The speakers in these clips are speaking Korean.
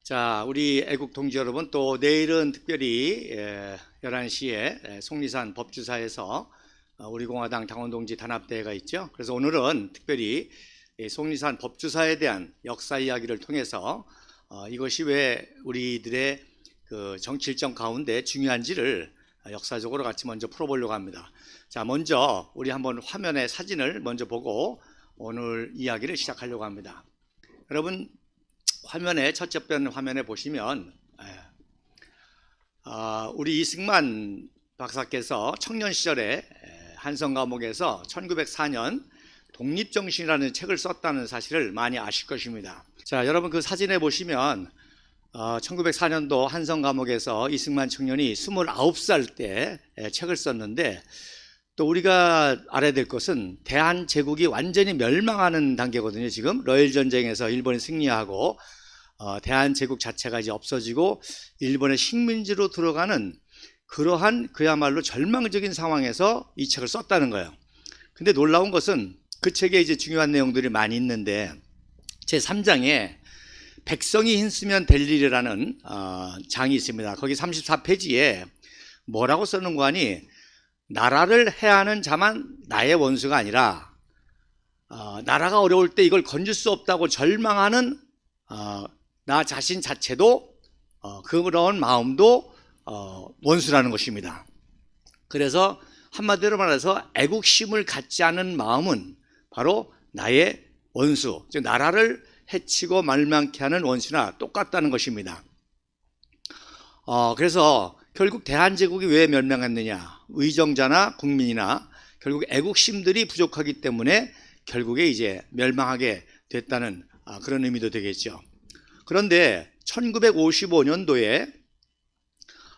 자, 우리 애국 동지 여러분, 또 내일은 특별히 11시에 속리산 법주사에서 우리 공화당 당원동지 단합대회가 있죠. 그래서 오늘은 특별히 속리산 법주사에 대한 역사 이야기를 통해서 이것이 왜 우리들의 그 정치 일정 가운데 중요한지를 역사적으로 같이 먼저 풀어보려고 합니다. 자, 먼저 우리 한번 화면에 사진을 먼저 보고 오늘 이야기를 시작하려고 합니다. 여러분, 화면에 첫째 편 화면에 보시면 우리 이승만 박사께서 청년 시절에 한성 감옥에서 1904년 독립정신이라는 책을 썼다는 사실을 많이 아실 것입니다. 자, 여러분 그 사진에 보시면 1904년도 한성 감옥에서 이승만 청년이 29살 때 책을 썼는데, 또 우리가 알아야 될 것은 대한제국이 완전히 멸망하는 단계거든요. 지금 러일 전쟁에서 일본이 승리하고 대한제국 자체가 이제 없어지고 일본의 식민지로 들어가는 그러한 그야말로 절망적인 상황에서 이 책을 썼다는 거예요. 근데 놀라운 것은 그 책에 이제 중요한 내용들이 많이 있는데, 제3장에 백성이 힘쓰면 될 일이라는 장이 있습니다. 거기 34페이지에 뭐라고 써놓은 거 아니, 나라를 해하는 자만 나의 원수가 아니라 나라가 어려울 때 이걸 건질 수 없다고 절망하는 나 자신 자체도 그런 마음도 원수라는 것입니다. 그래서 한마디로 말해서 애국심을 갖지 않은 마음은 바로 나의 원수, 즉 나라를 해치고 멸망케 하는 원수나 똑같다는 것입니다. 그래서 결국 대한제국이 왜 멸망했느냐, 의정자나 국민이나 결국 애국심들이 부족하기 때문에 결국에 이제 멸망하게 됐다는 그런 의미도 되겠죠. 그런데 1955년도에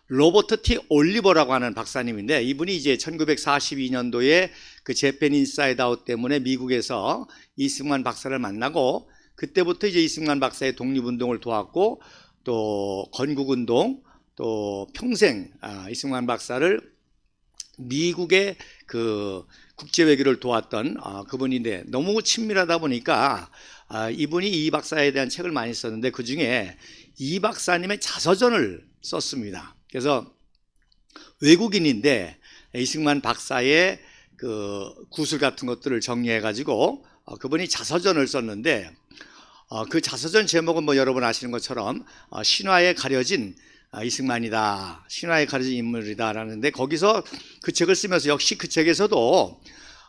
로버트 T. 올리버라고 하는 박사님인데, 이분이 이제 1942년도에 그 재팬 인사이드 아웃 때문에 미국에서 이승만 박사를 만나고, 그때부터 이제 이승만 박사의 독립운동을 도왔고, 또 건국운동, 또 평생 이승만 박사를 미국의 그 국제외교를 도왔던 그분인데, 너무 친밀하다 보니까 이분이 이 박사에 대한 책을 많이 썼는데 그 중에 이 박사님의 자서전을 썼습니다. 그래서 외국인인데 이승만 박사의 그 구술 같은 것들을 정리해 가지고 그분이 자서전을 썼는데, 그 자서전 제목은 뭐 여러분 아시는 것처럼 신화에 가려진 이승만이다, 신화에 가려진 인물이다 라는데, 거기서 그 책을 쓰면서 역시 그 책에서도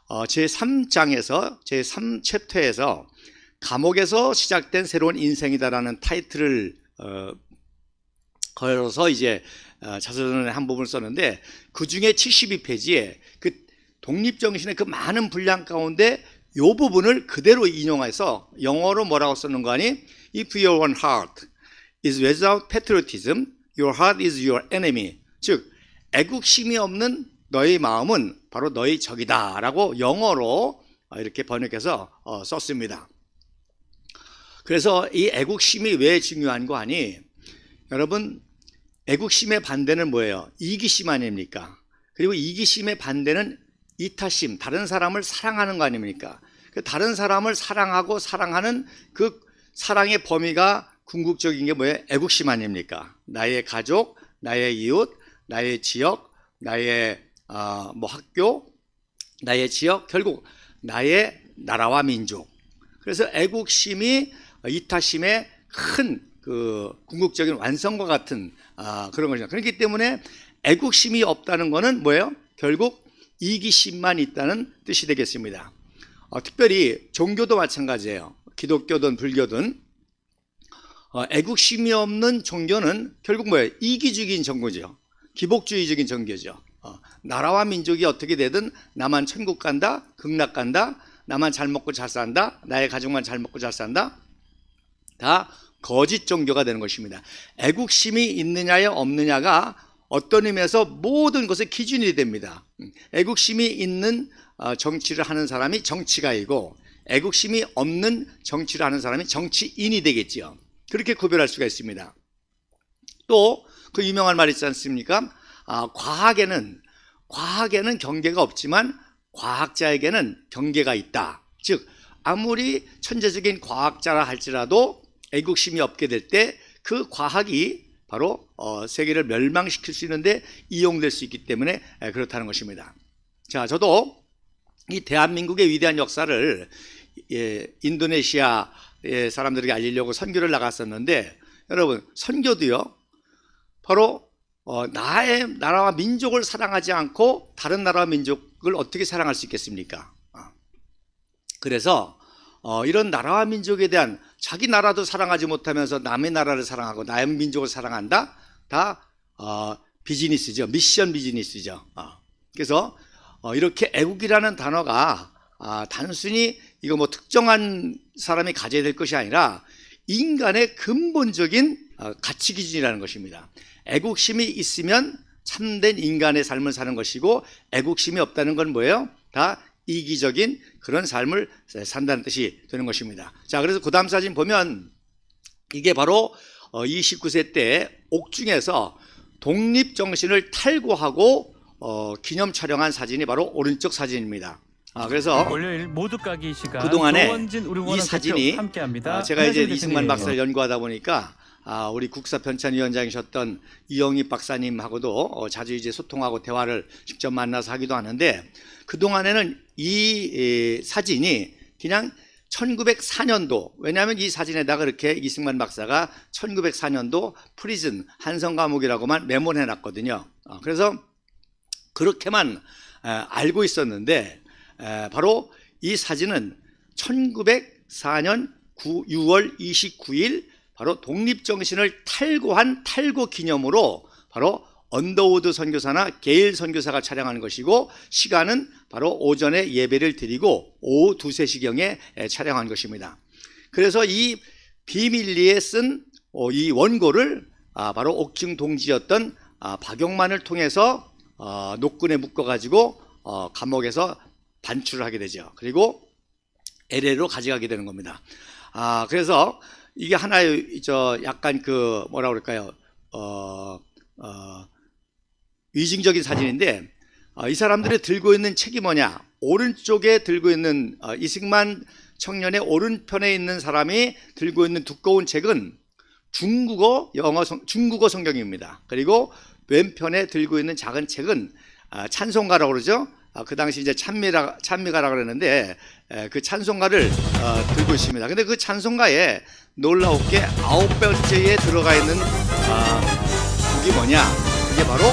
제3장에서 제3챕터에서 감옥에서 시작된 새로운 인생이다라는 타이틀을 걸어서 이제 자서전의 한 부분을 썼는데, 그 중에 72페이지에 그 독립정신의 그 많은 분량 가운데 이 부분을 그대로 인용해서 영어로 뭐라고 썼는 거 아니? If your one heart is without patriotism, your heart is your enemy. 즉 애국심이 없는 너의 마음은 바로 너의 적이다 라고 영어로 이렇게 번역해서 썼습니다. 그래서 이 애국심이 왜 중요한 거 아니? 여러분, 애국심의 반대는 뭐예요? 이기심 아닙니까? 그리고 이기심의 반대는 이타심, 다른 사람을 사랑하는 거 아닙니까? 다른 사람을 사랑하고 사랑하는 그 사랑의 범위가 궁극적인 게 뭐예요? 애국심 아닙니까? 나의 가족, 나의 이웃, 나의 지역, 나의 뭐 학교, 나의 지역, 결국 나의 나라와 민족. 그래서 애국심이 이타심의 큰 그 궁극적인 완성과 같은 그런 거죠. 그렇기 때문에 애국심이 없다는 것은 뭐예요? 결국 이기심만 있다는 뜻이 되겠습니다. 특별히 종교도 마찬가지예요. 기독교든 불교든 애국심이 없는 종교는 결국 뭐예요? 이기주의적인 종교죠. 기복주의적인 종교죠. 나라와 민족이 어떻게 되든 나만 천국 간다, 극락 간다, 나만 잘 먹고 잘 산다, 나의 가족만 잘 먹고 잘 산다, 다 거짓 종교가 되는 것입니다. 애국심이 있느냐에 없느냐가 어떤 의미에서 모든 것의 기준이 됩니다. 애국심이 있는 정치를 하는 사람이 정치가이고, 애국심이 없는 정치를 하는 사람이 정치인이 되겠죠. 그렇게 구별할 수가 있습니다. 또 그 유명한 말 있지 않습니까? 과학에는 경계가 없지만 과학자에게는 경계가 있다. 즉 아무리 천재적인 과학자라 할지라도 애국심이 없게 될 때 그 과학이 바로 세계를 멸망시킬 수 있는데 이용될 수 있기 때문에 그렇다는 것입니다. 자, 저도 이 대한민국의 위대한 역사를 인도네시아의 사람들에게 알리려고 선교를 나갔었는데, 여러분, 선교도요 바로 나의 나라와 민족을 사랑하지 않고 다른 나라와 민족을 어떻게 사랑할 수 있겠습니까? 그래서 이런 나라와 민족에 대한, 자기 나라도 사랑하지 못하면서 남의 나라를 사랑하고 남의 민족을 사랑한다? 다 비즈니스죠. 미션 비즈니스죠. 그래서 이렇게 애국이라는 단어가 단순히 이거 뭐 특정한 사람이 가져야 될 것이 아니라 인간의 근본적인 가치 기준이라는 것입니다. 애국심이 있으면 참된 인간의 삶을 사는 것이고, 애국심이 없다는 건 뭐예요? 다 이기적인 그런 삶을 산다는 뜻이 되는 것입니다. 자, 그래서 그 다음 사진 보면 이게 바로 29세 때 옥중에서 독립정신을 탈구하고 기념 촬영한 사진이 바로 오른쪽 사진입니다. 그래서 월요일 모두 까기 시간 그동안에 이 사진이 함께합니다. 제가 이제 이승만 박사를 연구하다 보니까 우리 국사편찬위원장이셨던 이영희 박사님하고도 자주 이제 소통하고 대화를 직접 만나서 하기도 하는데, 그동안에는 이 사진이 그냥 1904년도, 왜냐하면 이 사진에다가 이렇게 이승만 박사가 1904년도 프리즌 한성 감옥이라고만 메모를 해놨거든요. 그래서 그렇게만 알고 있었는데, 바로 이 사진은 1904년 6월 29일 바로 독립정신을 탈구한 탈구 기념으로 바로 언더우드 선교사나 게일 선교사가 촬영한 것이고, 시간은 바로 오전에 예배를 드리고 오후 2, 3시경에 촬영한 것입니다. 그래서 이 비밀리에 쓴 이 원고를 바로 옥중 동지였던 박용만을 통해서 노끈에 묶어가지고 감옥에서 반출을 하게 되죠. 그리고 LA로 가져가게 되는 겁니다. 그래서 이게 하나의 약간 그 뭐라 그럴까요? 위증적인 사진인데, 이 사람들이 들고 있는 책이 뭐냐? 오른쪽에 들고 있는 이승만 청년의 오른편에 있는 사람이 들고 있는 두꺼운 책은 중국어 성경입니다. 그리고 왼편에 들고 있는 작은 책은 찬송가라고 그러죠. 그 당시 이제 찬미가라고 그랬는데 그 찬송가를 들고 있습니다. 근데 그 찬송가에 놀라웠게 9번째에 들어가 있는 곡이 뭐냐? 그게 바로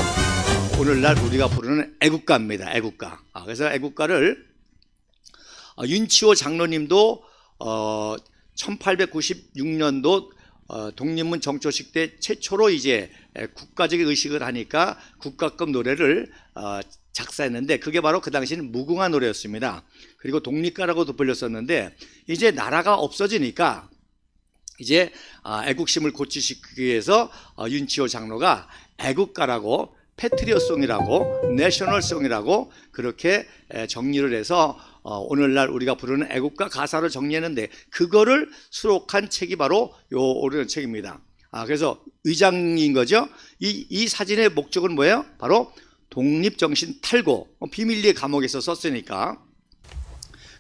오늘날 우리가 부르는 애국가입니다. 애국가. 그래서 애국가를 윤치호 장로님도 1896년도 독립문 정초식 때 최초로 이제 국가적인 의식을 하니까 국가급 노래를 작사했는데, 그게 바로 그 당시는 무궁화 노래였습니다. 그리고 독립가라고도 불렸었는데, 이제 나라가 없어지니까 이제 애국심을 고취시키기 위해서 윤치호 장로가 애국가라고, 패트리어송이라고, 내셔널송이라고 그렇게 정리를 해서 오늘날 우리가 부르는 애국가 가사를 정리했는데, 그거를 수록한 책이 바로 요 오르는 책입니다. 그래서 의장인 거죠. 이 사진의 목적은 뭐예요? 바로 독립정신 탈구, 비밀리에 감옥에서 썼으니까.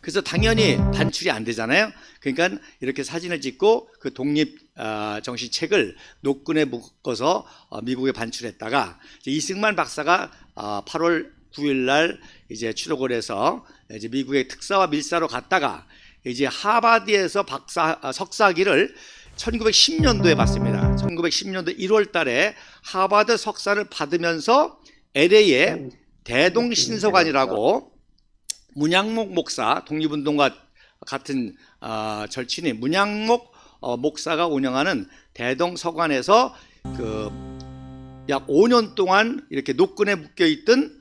그래서 당연히 반출이 안 되잖아요. 그러니까 이렇게 사진을 찍고 그 독립정신 책을 노끈에 묶어서 미국에 반출했다가, 이승만 박사가 8월 9일 날 이제 출국을 해서 이제 미국의 특사와 밀사로 갔다가 이제 하버드에서 석사학위를 1910년도에 받습니다. 1910년도 1월 달에 하버드 석사를 받으면서 LA에 대동신서관이라고 문양목 목사, 독립운동가 같은 절친인 문양목 목사가 운영하는 대동서관에서 약 5년 동안 이렇게 노끈에 묶여 있던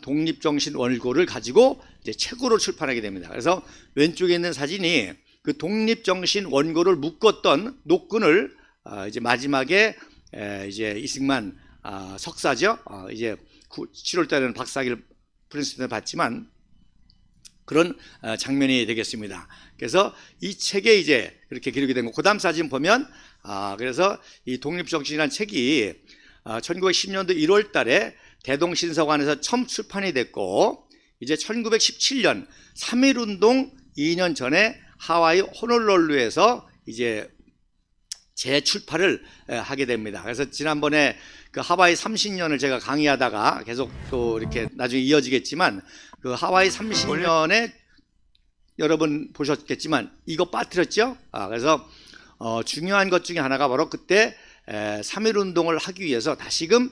독립정신 원고를 가지고 이제 책으로 출판하게 됩니다. 그래서 왼쪽에 있는 사진이 그 독립정신 원고를 묶었던 노끈을 이제 마지막에 이제 이승만 석사죠. 이제 7월 달에는 박사학위를 프린스턴에 받지만 그런 장면이 되겠습니다. 그래서 이 책에 이제 그렇게 기록이 된 거. 그 다음 사진 보면 그래서 이 독립정신이라는 책이 1910년도 1월 달에 대동신서관에서 처음 출판이 됐고, 이제 1917년 3.1운동 2년 전에 하와이 호놀룰루에서 이제 재출판을 하게 됩니다. 그래서 지난번에 그 하와이 30년을 제가 강의하다가 계속 또 이렇게 나중에 이어지겠지만, 그 하와이 30년에 여러분 보셨겠지만 이거 빠뜨렸죠. 그래서 중요한 것 중에 하나가 바로 그때 3.1 운동을 하기 위해서 다시금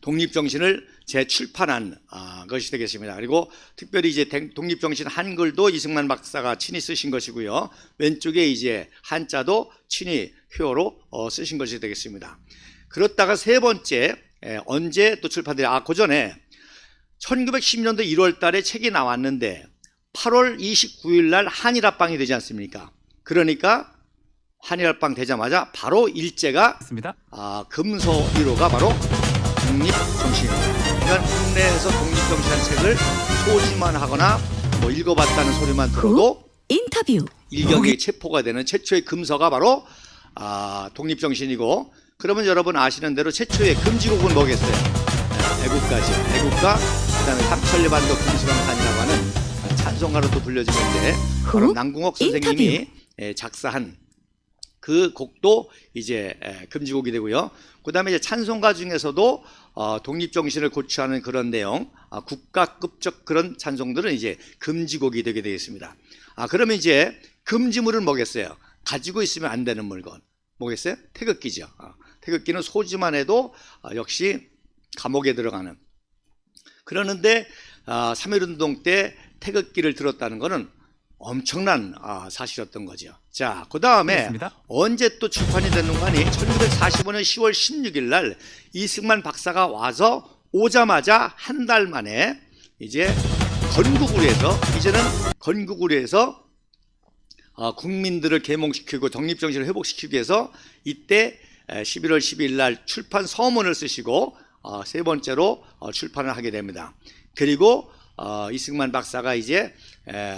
독립정신을 재출판한 것이 되겠습니다. 그리고 특별히 이제 독립정신 한글도 이승만 박사가 친히 쓰신 것이고요. 왼쪽에 이제 한자도 친히 효로 쓰신 것이 되겠습니다. 그렇다가 세 번째, 언제 또 출판돼요? 그 전에 1910년도 1월 달에 책이 나왔는데 8월 29일 날 한일합방이 되지 않습니까? 그러니까 한일합방 되자마자 바로 일제가 금서 1호가 바로 독립정신입니다. 그러니까 국내에서 독립정신이라는 책을 소지만 하거나 뭐 읽어봤다는 소리만 들어도 인터뷰 일경에 체포가 되는 최초의 금서가 바로 독립정신이고, 그러면 여러분 아시는 대로 최초의 금지곡은 뭐겠어요? 애국가지. 애국가, 그 다음에 삼천리반도 금수강산이라고 하는 찬송가로 또 불려지는데 바로 남궁옥 선생님이 작사한 그 곡도 이제 금지곡이 되고요. 그 다음에 이제 찬송가 중에서도 독립정신을 고취하는 그런 내용, 국가급적 그런 찬송들은 이제 금지곡이 되게 되겠습니다. 그러면 이제 금지물은 뭐겠어요? 가지고 있으면 안 되는 물건. 뭐겠어요? 태극기죠. 태극기는 소지만 해도 역시 감옥에 들어가는. 그러는데 3.1 운동 때 태극기를 들었다는 것은 엄청난 사실이었던 거죠. 자, 그 다음에 언제 또 출판이 됐는가 하니 1945년 10월 16일 날 이승만 박사가 와서 오자마자 한 달 만에 이제 건국을 해서, 이제는 건국을 해서 국민들을 계몽시키고 독립정신을 회복시키기 위해서 이때 11월 12일 날 출판 서문을 쓰시고 세 번째로 출판을 하게 됩니다. 그리고 이승만 박사가 이제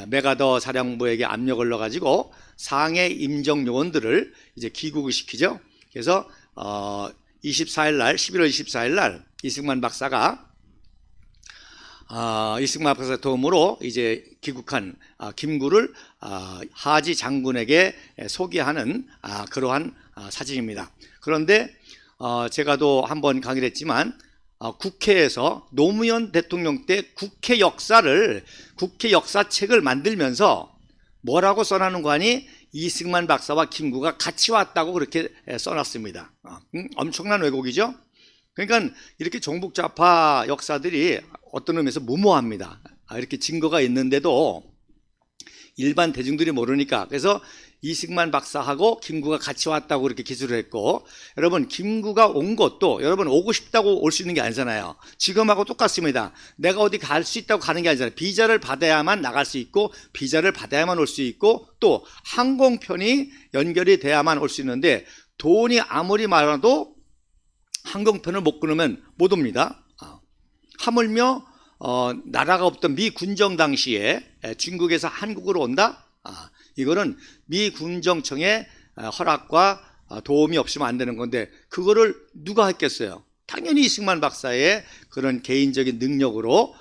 메가더 사령부에게 압력을 넣어가지고 상해 임정 요원들을 이제 귀국을 시키죠. 그래서 24일 날, 11월 24일 날 이승만 박사가 도움으로 이제 귀국한 김구를 하지 장군에게 소개하는 그러한 사진입니다. 그런데 제가 또 한번 강의를 했지만 국회에서 노무현 대통령 때 국회 역사책을 만들면서 뭐라고 써놨는 거 아니? 이승만 박사와 김구가 같이 왔다고 그렇게 써놨습니다. 엄청난 왜곡이죠. 그러니까 이렇게 종북좌파 역사들이 어떤 의미에서 무모합니다. 이렇게 증거가 있는데도 일반 대중들이 모르니까. 그래서 이승만 박사하고 김구가 같이 왔다고 그렇게 기술을 했고, 여러분 김구가 온 것도 여러분 오고 싶다고 올 수 있는 게 아니잖아요. 지금하고 똑같습니다. 내가 어디 갈 수 있다고 가는 게 아니잖아요. 비자를 받아야만 나갈 수 있고, 비자를 받아야만 올 수 있고, 또 항공편이 연결이 돼야만 올 수 있는데 돈이 아무리 많아도 항공편을 못 끊으면 못 옵니다. 하물며 나라가 없던 미 군정 당시에 중국에서 한국으로 온다? 이거는 미 군정청의 허락과 도움이 없으면 안 되는 건데, 그거를 누가 했겠어요? 당연히 이승만 박사의 그런 개인적인 능력으로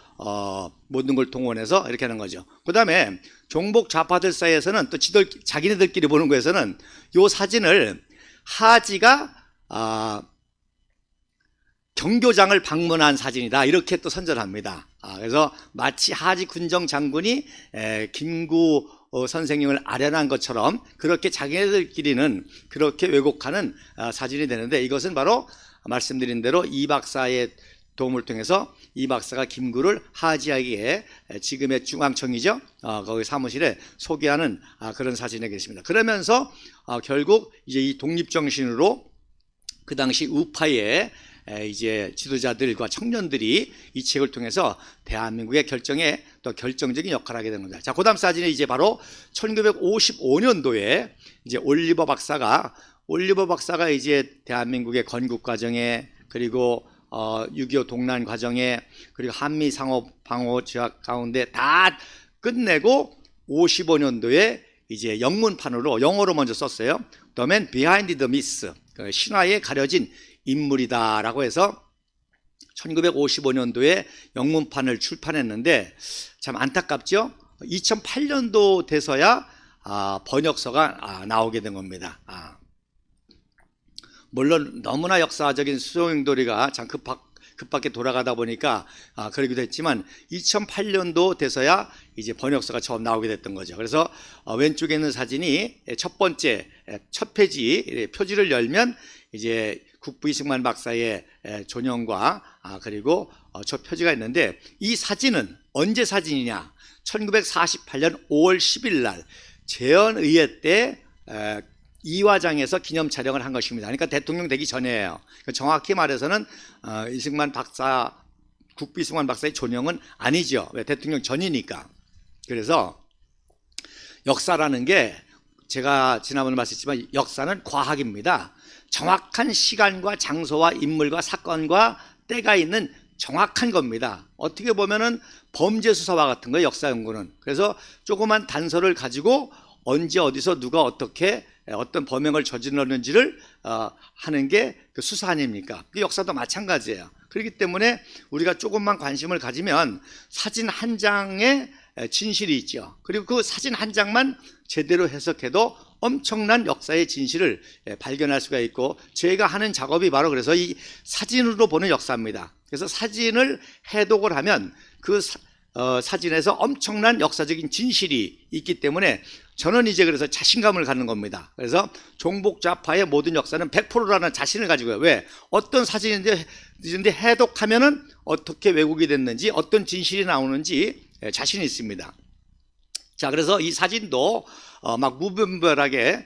모든 걸 동원해서 이렇게 하는 거죠. 그 다음에 종북 좌파들 사이에서는 또 자기네들끼리 보는 거에서는 이 사진을 하지가 경교장을 방문한 사진이다, 이렇게 또 선전합니다. 그래서 마치 하지 군정 장군이 김구 선생님을 아련한 것처럼 그렇게 자기네들끼리는 그렇게 왜곡하는 사진이 되는데, 이것은 바로 말씀드린 대로 이 박사의 도움을 통해서 이 박사가 김구를 하지에게 지금의 중앙청이죠, 거기 사무실에 소개하는 그런 사진이 되겠습니다. 그러면서 결국 이제 이 독립정신으로 그 당시 우파의 이제 지도자들과 청년들이 이 책을 통해서 대한민국의 결정에 또 결정적인 역할을 하게 된 겁니다. 자, 그 다음 사진은 이제 바로 1955년도에 이제 올리버 박사가 이제 대한민국의 건국 과정에, 그리고 6.25 동란 과정에, 그리고 한미 상호 방호 조약 가운데 다 끝내고 55년도에 이제 영문판으로 영어로 먼저 썼어요. The Man Behind the Myth, 신화에 가려진 인물이다라고 해서 1955년도에 영문판을 출판했는데, 참 안타깝죠. 2008년도 돼서야 번역서가 나오게 된 겁니다. 물론 너무나 역사적인 수소용돌이가 참 급하게 돌아가다 보니까 그러기도 했지만 2008년도 돼서야 이제 번역서가 처음 나오게 됐던 거죠. 그래서 왼쪽에 있는 사진이 첫 번째 첫 페이지 표지를 열면 이제 국부 이승만 박사의 존영과 그리고 저 표지가 있는데, 이 사진은 언제 사진이냐? 1948년 5월 10일 날 재헌의회 때 이화장에서 기념 촬영을 한 것입니다. 그러니까 대통령 되기 전이에요. 정확히 말해서는 이승만 박사, 국부 이승만 박사의 존영은 아니죠. 왜? 대통령 전이니까. 그래서 역사라는 게, 제가 지난번에 말씀했지만 역사는 과학입니다. 정확한 시간과 장소와 인물과 사건과 때가 있는 정확한 겁니다. 어떻게 보면은 범죄 수사와 같은 거예요, 역사 연구는. 그래서 조그만 단서를 가지고 언제 어디서 누가 어떻게 어떤 범행을 저질렀는지를 하는 게 그 수사 아닙니까? 그 역사도 마찬가지예요. 그렇기 때문에 우리가 조금만 관심을 가지면 사진 한 장에 진실이 있죠. 그리고 그 사진 한 장만 제대로 해석해도 엄청난 역사의 진실을 발견할 수가 있고, 제가 하는 작업이 바로 그래서 이 사진으로 보는 역사입니다. 그래서 사진을 해독을 하면 그 사진에서 엄청난 역사적인 진실이 있기 때문에 저는 이제 그래서 자신감을 갖는 겁니다. 그래서 종북 좌파의 모든 역사는 100%라는 자신을 가지고요. 왜? 어떤 사진인데 해독하면은 어떻게 왜곡이 됐는지, 어떤 진실이 나오는지 자신이 있습니다. 자, 그래서 이 사진도 막 무분별하게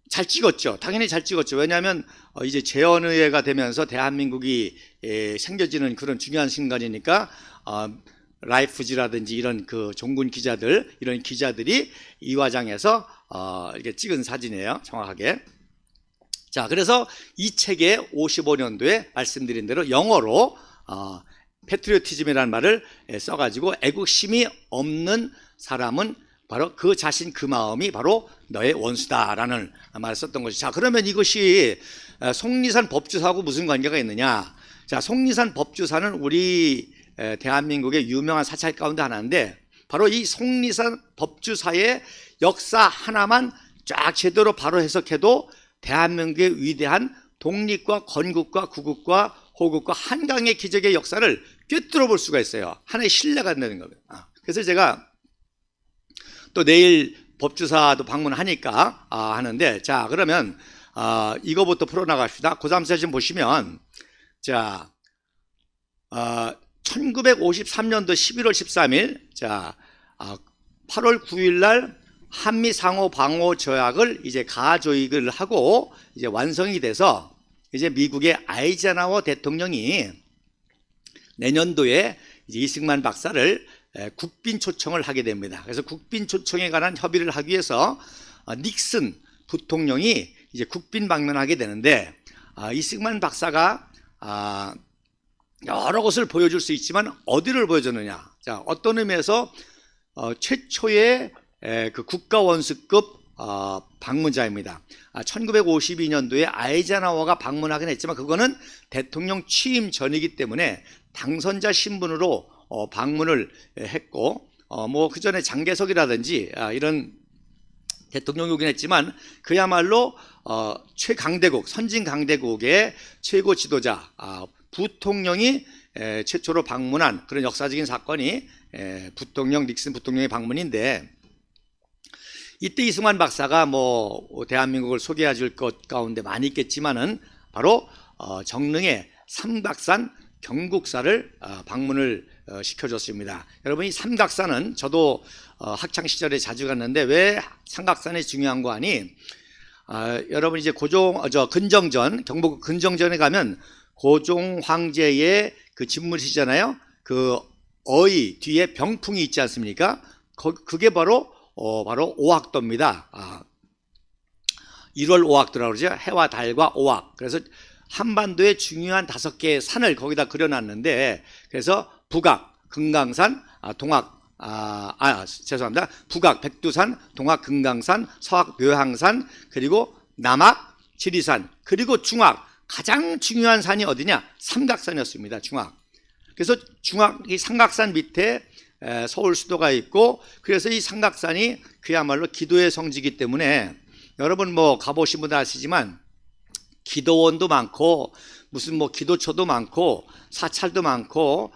잘 찍었죠. 당연히 잘 찍었죠. 왜냐하면 이제 재헌의회가 되면서 대한민국이 생겨지는 그런 중요한 순간이니까 라이프지라든지 이런 그 종군 기자들, 이런 기자들이 이화장에서 이렇게 찍은 사진이에요, 정확하게. 자, 그래서 이 책에 55년도에 말씀드린 대로 영어로 패트리오티즘이라는 말을 써가지고, 애국심이 없는 사람은 바로 그 자신 그 마음이 바로 너의 원수다라는 말을 썼던 것이죠. 자, 그러면 이것이 속리산 법주사하고 무슨 관계가 있느냐? 자, 속리산 법주사는 우리 대한민국의 유명한 사찰 가운데 하나인데, 바로 이 속리산 법주사의 역사 하나만 쫙 제대로 바로 해석해도 대한민국의 위대한 독립과 건국과 구국과 호국과 한강의 기적의 역사를 꿰뚫어 볼 수가 있어요. 하나의 신뢰가 된다는 겁니다. 그래서 제가 또 내일 법주사도 방문하니까 하는데, 자, 그러면 이거부터 풀어나갑시다. 고3 사진 보시면, 자, 1953년도 11월 13일, 자, 8월 9일 날 한미 상호 방호 조약을 이제 가조익을 하고 이제 완성이 돼서, 이제 미국의 아이젠하워 대통령이 내년도에 이제 이승만 박사를 국빈 초청을 하게 됩니다. 그래서 국빈 초청에 관한 협의를 하기 위해서 닉슨 부통령이 이제 국빈 방문하게 되는데, 이승만 박사가 여러 곳을 보여줄 수 있지만 어디를 보여줬느냐? 자, 어떤 의미에서 최초의 그 국가원수급 방문자입니다. 1952년도에 아이젠하워가 방문하긴 했지만 그거는 대통령 취임 전이기 때문에 당선자 신분으로 방문을 했고, 뭐 그 전에 장개석이라든지 이런 대통령이 오긴 했지만, 그야말로 최강대국, 선진 강대국의 최고 지도자 부통령이 최초로 방문한 그런 역사적인 사건이 부통령, 닉슨 부통령의 방문인데, 이때 이승만 박사가 뭐 대한민국을 소개해 줄 것 가운데 많이 있겠지만은 바로 정릉의 삼각산 경국사를 방문을 시켜줬습니다. 여러분, 이 삼각산은 저도 학창 시절에 자주 갔는데, 왜 삼각산이 중요한 거 아니? 여러분, 이제 근정전, 경복 근정전에 가면 고종 황제의 그 집무실이잖아요. 그 어이 뒤에 병풍이 있지 않습니까? 그게 바로 오학도입니다. 1월 오학도라고 그러죠. 해와 달과 오학. 그래서 한반도의 중요한 5개의 산을 거기다 그려놨는데, 그래서 북악 금강산, 동악 죄송합니다. 북악 백두산, 동악 금강산, 서악 묘향산, 그리고 남악 지리산, 그리고 중악, 가장 중요한 산이 어디냐? 삼각산이었습니다. 중악. 그래서 이 삼각산 밑에 서울 수도가 있고, 그래서 이 삼각산이 그야말로 기도의 성지이기 때문에, 여러분 뭐 가보신 분들 아시지만 기도원도 많고 무슨 뭐 기도처도 많고 사찰도 많고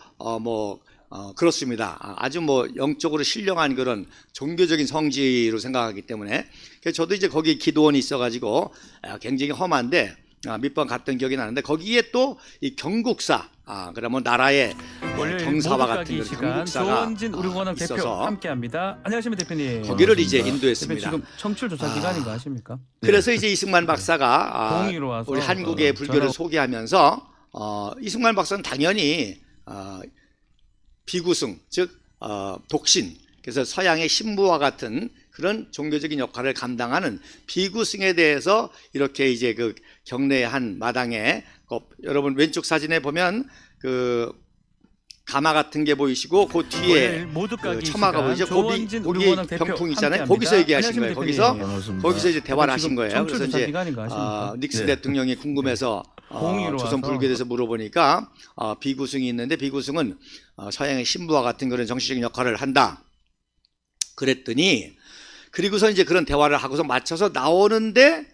그렇습니다. 아주 뭐 영적으로 신령한 그런 종교적인 성지로 생각하기 때문에 그래서 저도 이제 거기 기도원이 있어가지고 굉장히 험한데 몇 번 갔던 기억이 나는데 거기에 또 이 경국사 그러면 나라의 경사와 같은 그런 경국사가 조원진 우리공화당 대표 있어서 함께합니다. 안녕하십니까 대표님. 거기를 이제 대표 인도했습니다. 지금 청취율 조사 기간인가 하십니까? 그래서 이제 이승만 박사가 공의로 와서 우리 한국의 불교를 소개하면서 이승만 박사는 당연히 비구승 즉 독신 그래서 서양의 신부와 같은 그런 종교적인 역할을 감당하는 비구승에 대해서 이렇게 이제 그 경내의 한 마당에 여러분 왼쪽 사진에 보면 그 가마 같은 게 보이시고 그 뒤에 그 처마가 보이죠? 거기 병풍 있잖아요. 거기서 얘기하신 거예요. 거기서 이제 대화를 하신 거예요. 그래서 이제 닉슨 대통령이 궁금해서 조선 불교에 대해서 물어보니까 비구승이 있는데 비구승은 서양의 신부와 같은 그런 정치적인 역할을 한다. 그랬더니 그리고서 이제 그런 대화를 하고서 맞춰서 나오는데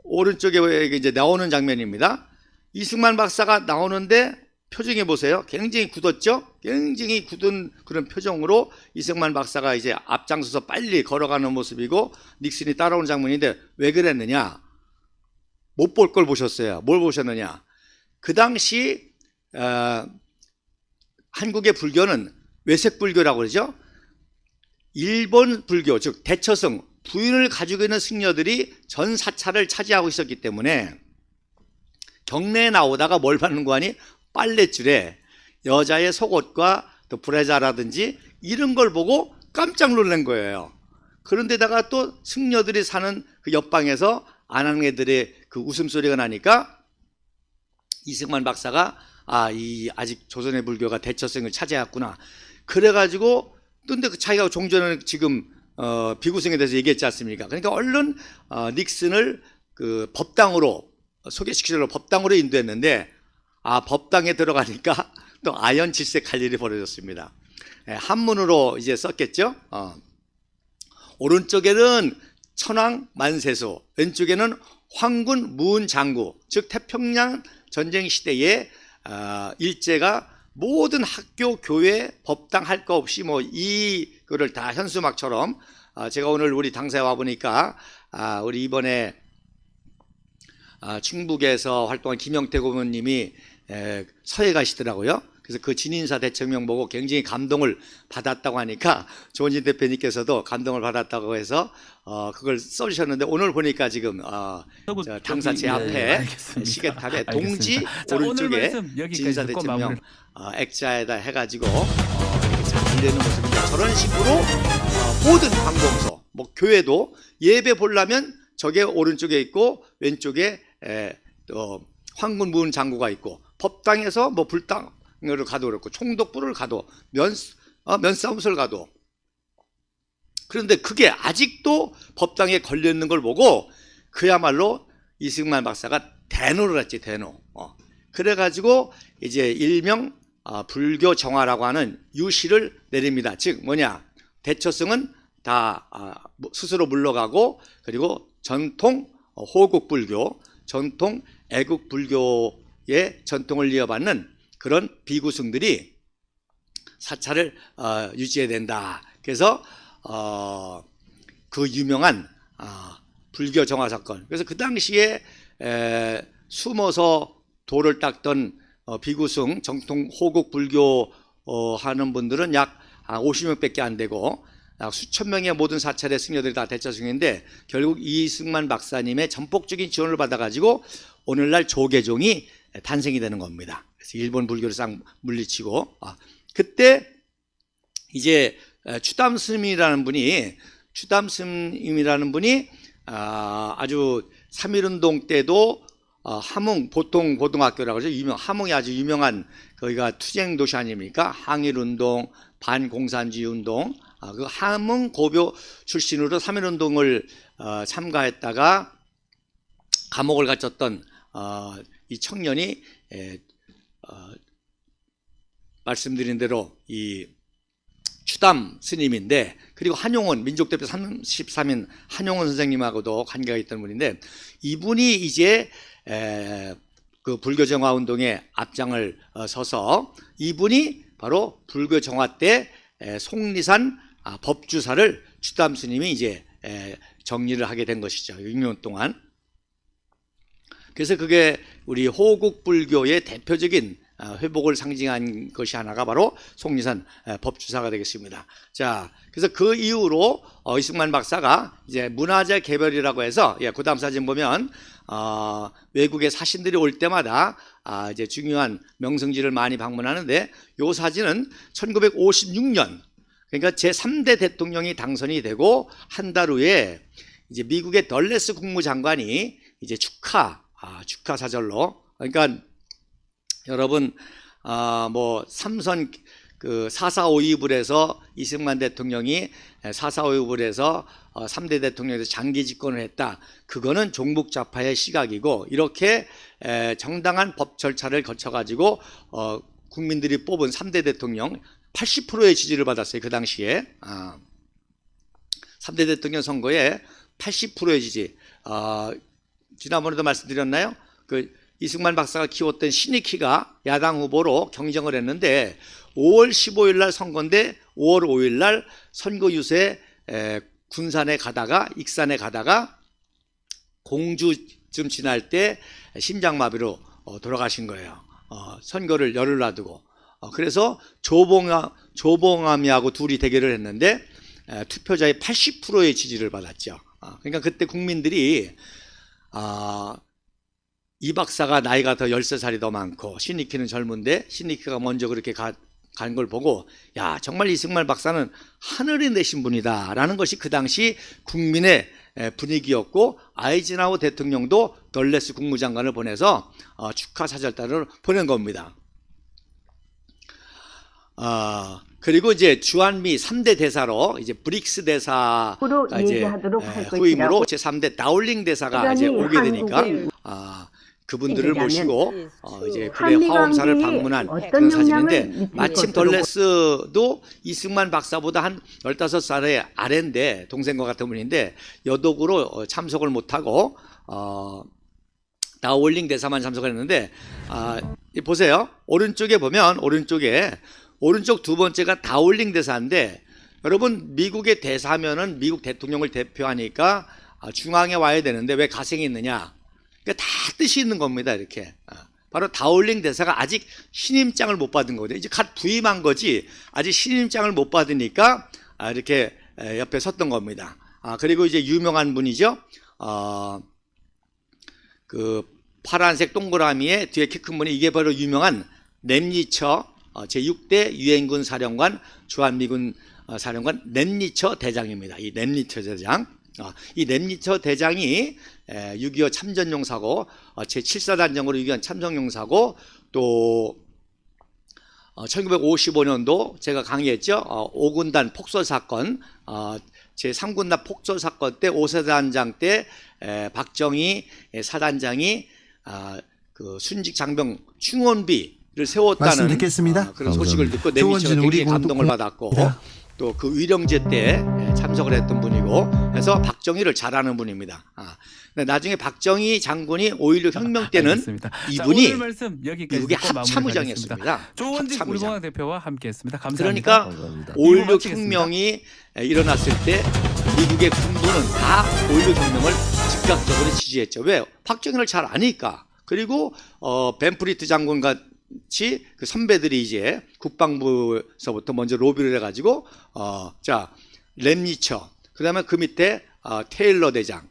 오른쪽에 이제 나오는 장면입니다. 이승만 박사가 나오는데 표정해 보세요. 굉장히 굳었죠? 굉장히 굳은 그런 표정으로 이승만 박사가 이제 앞장서서 빨리 걸어가는 모습이고 닉슨이 따라오는 장면인데 왜 그랬느냐? 못 볼 걸 보셨어요. 뭘 보셨느냐? 그 당시 한국의 불교는 외색 불교라고 그러죠. 일본 불교 즉 대처성 부인을 가지고 있는 승려들이 전 사찰을 차지하고 있었기 때문에 경내에 나오다가 뭘 받는 거 아니? 빨랫줄에 여자의 속옷과 또 브레자라든지 이런 걸 보고 깜짝 놀란 거예요. 그런데다가 또 승려들이 사는 그 옆방에서 아낙네들의 그 웃음소리가 나니까 이승만 박사가 아직 조선의 불교가 대처성을 차지했구나. 그래가지고 근데 자기가 종전에 지금 비구승에 대해서 얘기했지 않습니까? 그러니까 얼른 닉슨을 그 법당으로 소개시키려고 법당으로 인도했는데 법당에 들어가니까 또 아연 질색할 일이 벌어졌습니다. 한문으로 이제 썼겠죠. 오른쪽에는 천황 만세수, 왼쪽에는 황군 무은장구, 즉 태평양 전쟁 시대에 일제가 모든 학교, 교회, 법당 할 거 없이 뭐 이거를 다 현수막처럼 제가 오늘 우리 당사에 와 보니까 우리 이번에 충북에서 활동한 김영태 고문님이 서해 가시더라고요. 그래서 그 진인사 대청명 보고 굉장히 감동을 받았다고 하니까 조원진 대표님께서도 감동을 받았다고 해서 그걸 써주셨는데 오늘 보니까 지금 당사체 앞에 시계탑에 동지 오른쪽에 진인사 대청명 액자에다 해가지고 이렇게 잘 들리는 모습인데 저런 식으로 모든 관공서 뭐 교회도 예배 보려면 저게 오른쪽에 있고 왼쪽에 또 황군 무은 장구가 있고 법당에서 뭐 불당을 가도 그렇고 총독부를 가도 면사무소를 가도 그런데 그게 아직도 법당에 걸려있는 걸 보고 그야말로 이승만 박사가 대노를 했지 대노. 그래가지고 이제 일명 불교 정화라고 하는 유시를 내립니다. 즉 뭐냐 대처성은 다 스스로 물러가고 그리고 전통 호국불교 전통 애국불교의 전통을 이어받는 그런 비구승들이 사찰을 유지해야 된다. 그래서 그 유명한 불교 정화 사건. 그래서 그 당시에 숨어서 돌을 닦던 비구승 정통 호국불교 하는 분들은 약 50명밖에 안 되고 수천 명의 모든 사찰의 승려들이 다 대처승인데 결국 이승만 박사님의 전폭적인 지원을 받아가지고 오늘날 조계종이 탄생이 되는 겁니다. 그래서 일본 불교를 싹 물리치고 그때 이제 추담스님이라는 분이 아주 3.1운동 때도 함흥 보통 고등학교라고 그러죠. 함흥이 아주 유명한 거기가 투쟁 도시 아닙니까? 항일운동, 반공산주의 운동. 그 함흥 고교 출신으로 3.1운동을 참가했다가 감옥을 갇혔던 이 청년이 말씀드린 대로 이 추담 스님인데, 그리고 한용운 민족대표 33인 한용운 선생님하고도 관계가 있던 분인데, 이분이 이제 그 불교 정화 운동에 앞장을 서서 이분이 바로 불교 정화 때 속리산 법주사를 추담 스님이 이제 정리를 하게 된 것이죠. 6년 동안. 그래서 그게 우리 호국 불교의 대표적인 회복을 상징한 것이 하나가 바로 속리산 법주사가 되겠습니다. 자, 그래서 그 이후로 이승만 박사가 이제 문화재 개별이라고 해서, 그 다음 사진 보면 외국의 사신들이 올 때마다 이제 중요한 명성지를 많이 방문하는데, 이 사진은 1956년, 그러니까 제3대 대통령이 당선이 되고 한 달 후에 이제 미국의 덜레스 국무장관이 이제 축하 사절로, 그러니까 여러분 뭐 삼선 그 4.4.5.2불 해서 이승만 대통령이 4.4.5.2불 해서 3대 대통령에서 장기 집권을 했다. 그거는 종북좌파의 시각이고, 이렇게 정당한 법 절차를 거쳐가지고 국민들이 뽑은 3대 대통령 80%의 지지를 받았어요. 그 당시에 3대 대통령 선거에 80%의 지지. 지난번에도 말씀드렸나요? 그 이승만 박사가 키웠던 신익희가 야당 후보로 경쟁을 했는데 5월 15일 날 선거인데 5월 5일 날 선거 유세 군산에 가다가 익산에 가다가 공주쯤 지날 때 심장마비로 돌아가신 거예요. 선거를 열흘 놔두고. 그래서 조봉암이하고 둘이 대결을 했는데 투표자의 80%의 지지를 받았죠. 그러니까 그때 국민들이 이 박사가 나이가 더 13살이 더 많고 신익희는 젊은데 신익희가 먼저 그렇게 간 걸 보고, 야, 정말 이승만 박사는 하늘이 내신 분이다 라는 것이 그 당시 국민의 분위기였고, 아이젠하워 대통령도 덜레스 국무장관을 보내서 축하 사절단을 보낸 겁니다. 그리고 이제 주한미 3대 대사로 이제 브릭스 대사가 이제 후임으로 제 3대 다울링 대사가 이제 오게 되니까 그분들을 모시고 이제 불의 화엄사를 방문한 그런 사진인데, 마침 덜레스도 이승만 박사보다 한 15살의 아래인데, 동생과 같은 분인데 여독으로 참석을 못하고 다울링 대사만 참석을 했는데, 보세요. 오른쪽에 보면 오른쪽 두 번째가 다울링 대사인데, 여러분 미국의 대사면은 미국 대통령을 대표하니까 중앙에 와야 되는데 왜 가생이 있느냐? 그러니까 다 뜻이 있는 겁니다. 이렇게 바로 다울링 대사가 아직 신임장을 못 받은 거거든요. 이제 갓 부임한 거지 아직 신임장을 못 받으니까 이렇게 옆에 섰던 겁니다. 그리고 이제 유명한 분이죠. 그 파란색 동그라미에 뒤에 키 큰 분이, 이게 바로 유명한 nem니처 제6대 유엔군 사령관, 주한미군 사령관 nem니처 대장입니다. 이 nem니처 대장. 이 nem니처 대장이 6.25 참전용사고, 제7사단정으로 6.25 참전용사고, 또 1955년도 제가 강의했죠. 5군단 폭설사건, 제3군단 폭설사건 때 5사단장 때 박정희 사단장이 그 순직 장병 충원비를 세웠다는 그런 소식을 듣고 nem니처가 굉장히 감동을 받았고, 또 그 위령제 때 참석을 했던 분이고 해서 박정희를 잘 아는 분입니다. 근데 나중에 박정희 장군이 5.16 혁명 때는 이분이 미국의 합참의장이었습니다. 조원직 우리공항 대표와 함께했습니다. 감사합니다. 그러니까 5.16 혁명이 일어났을 때 미국의 군부는 다 5.16 혁명을 즉각적으로 지지했죠. 왜? 박정희를 잘 아니까. 그리고 벤프리트 장군 같이 그 선배들이 이제 국방부에서부터 먼저 로비를 해가지고 자 렘니처, 그 다음에 그 밑에 테일러 대장,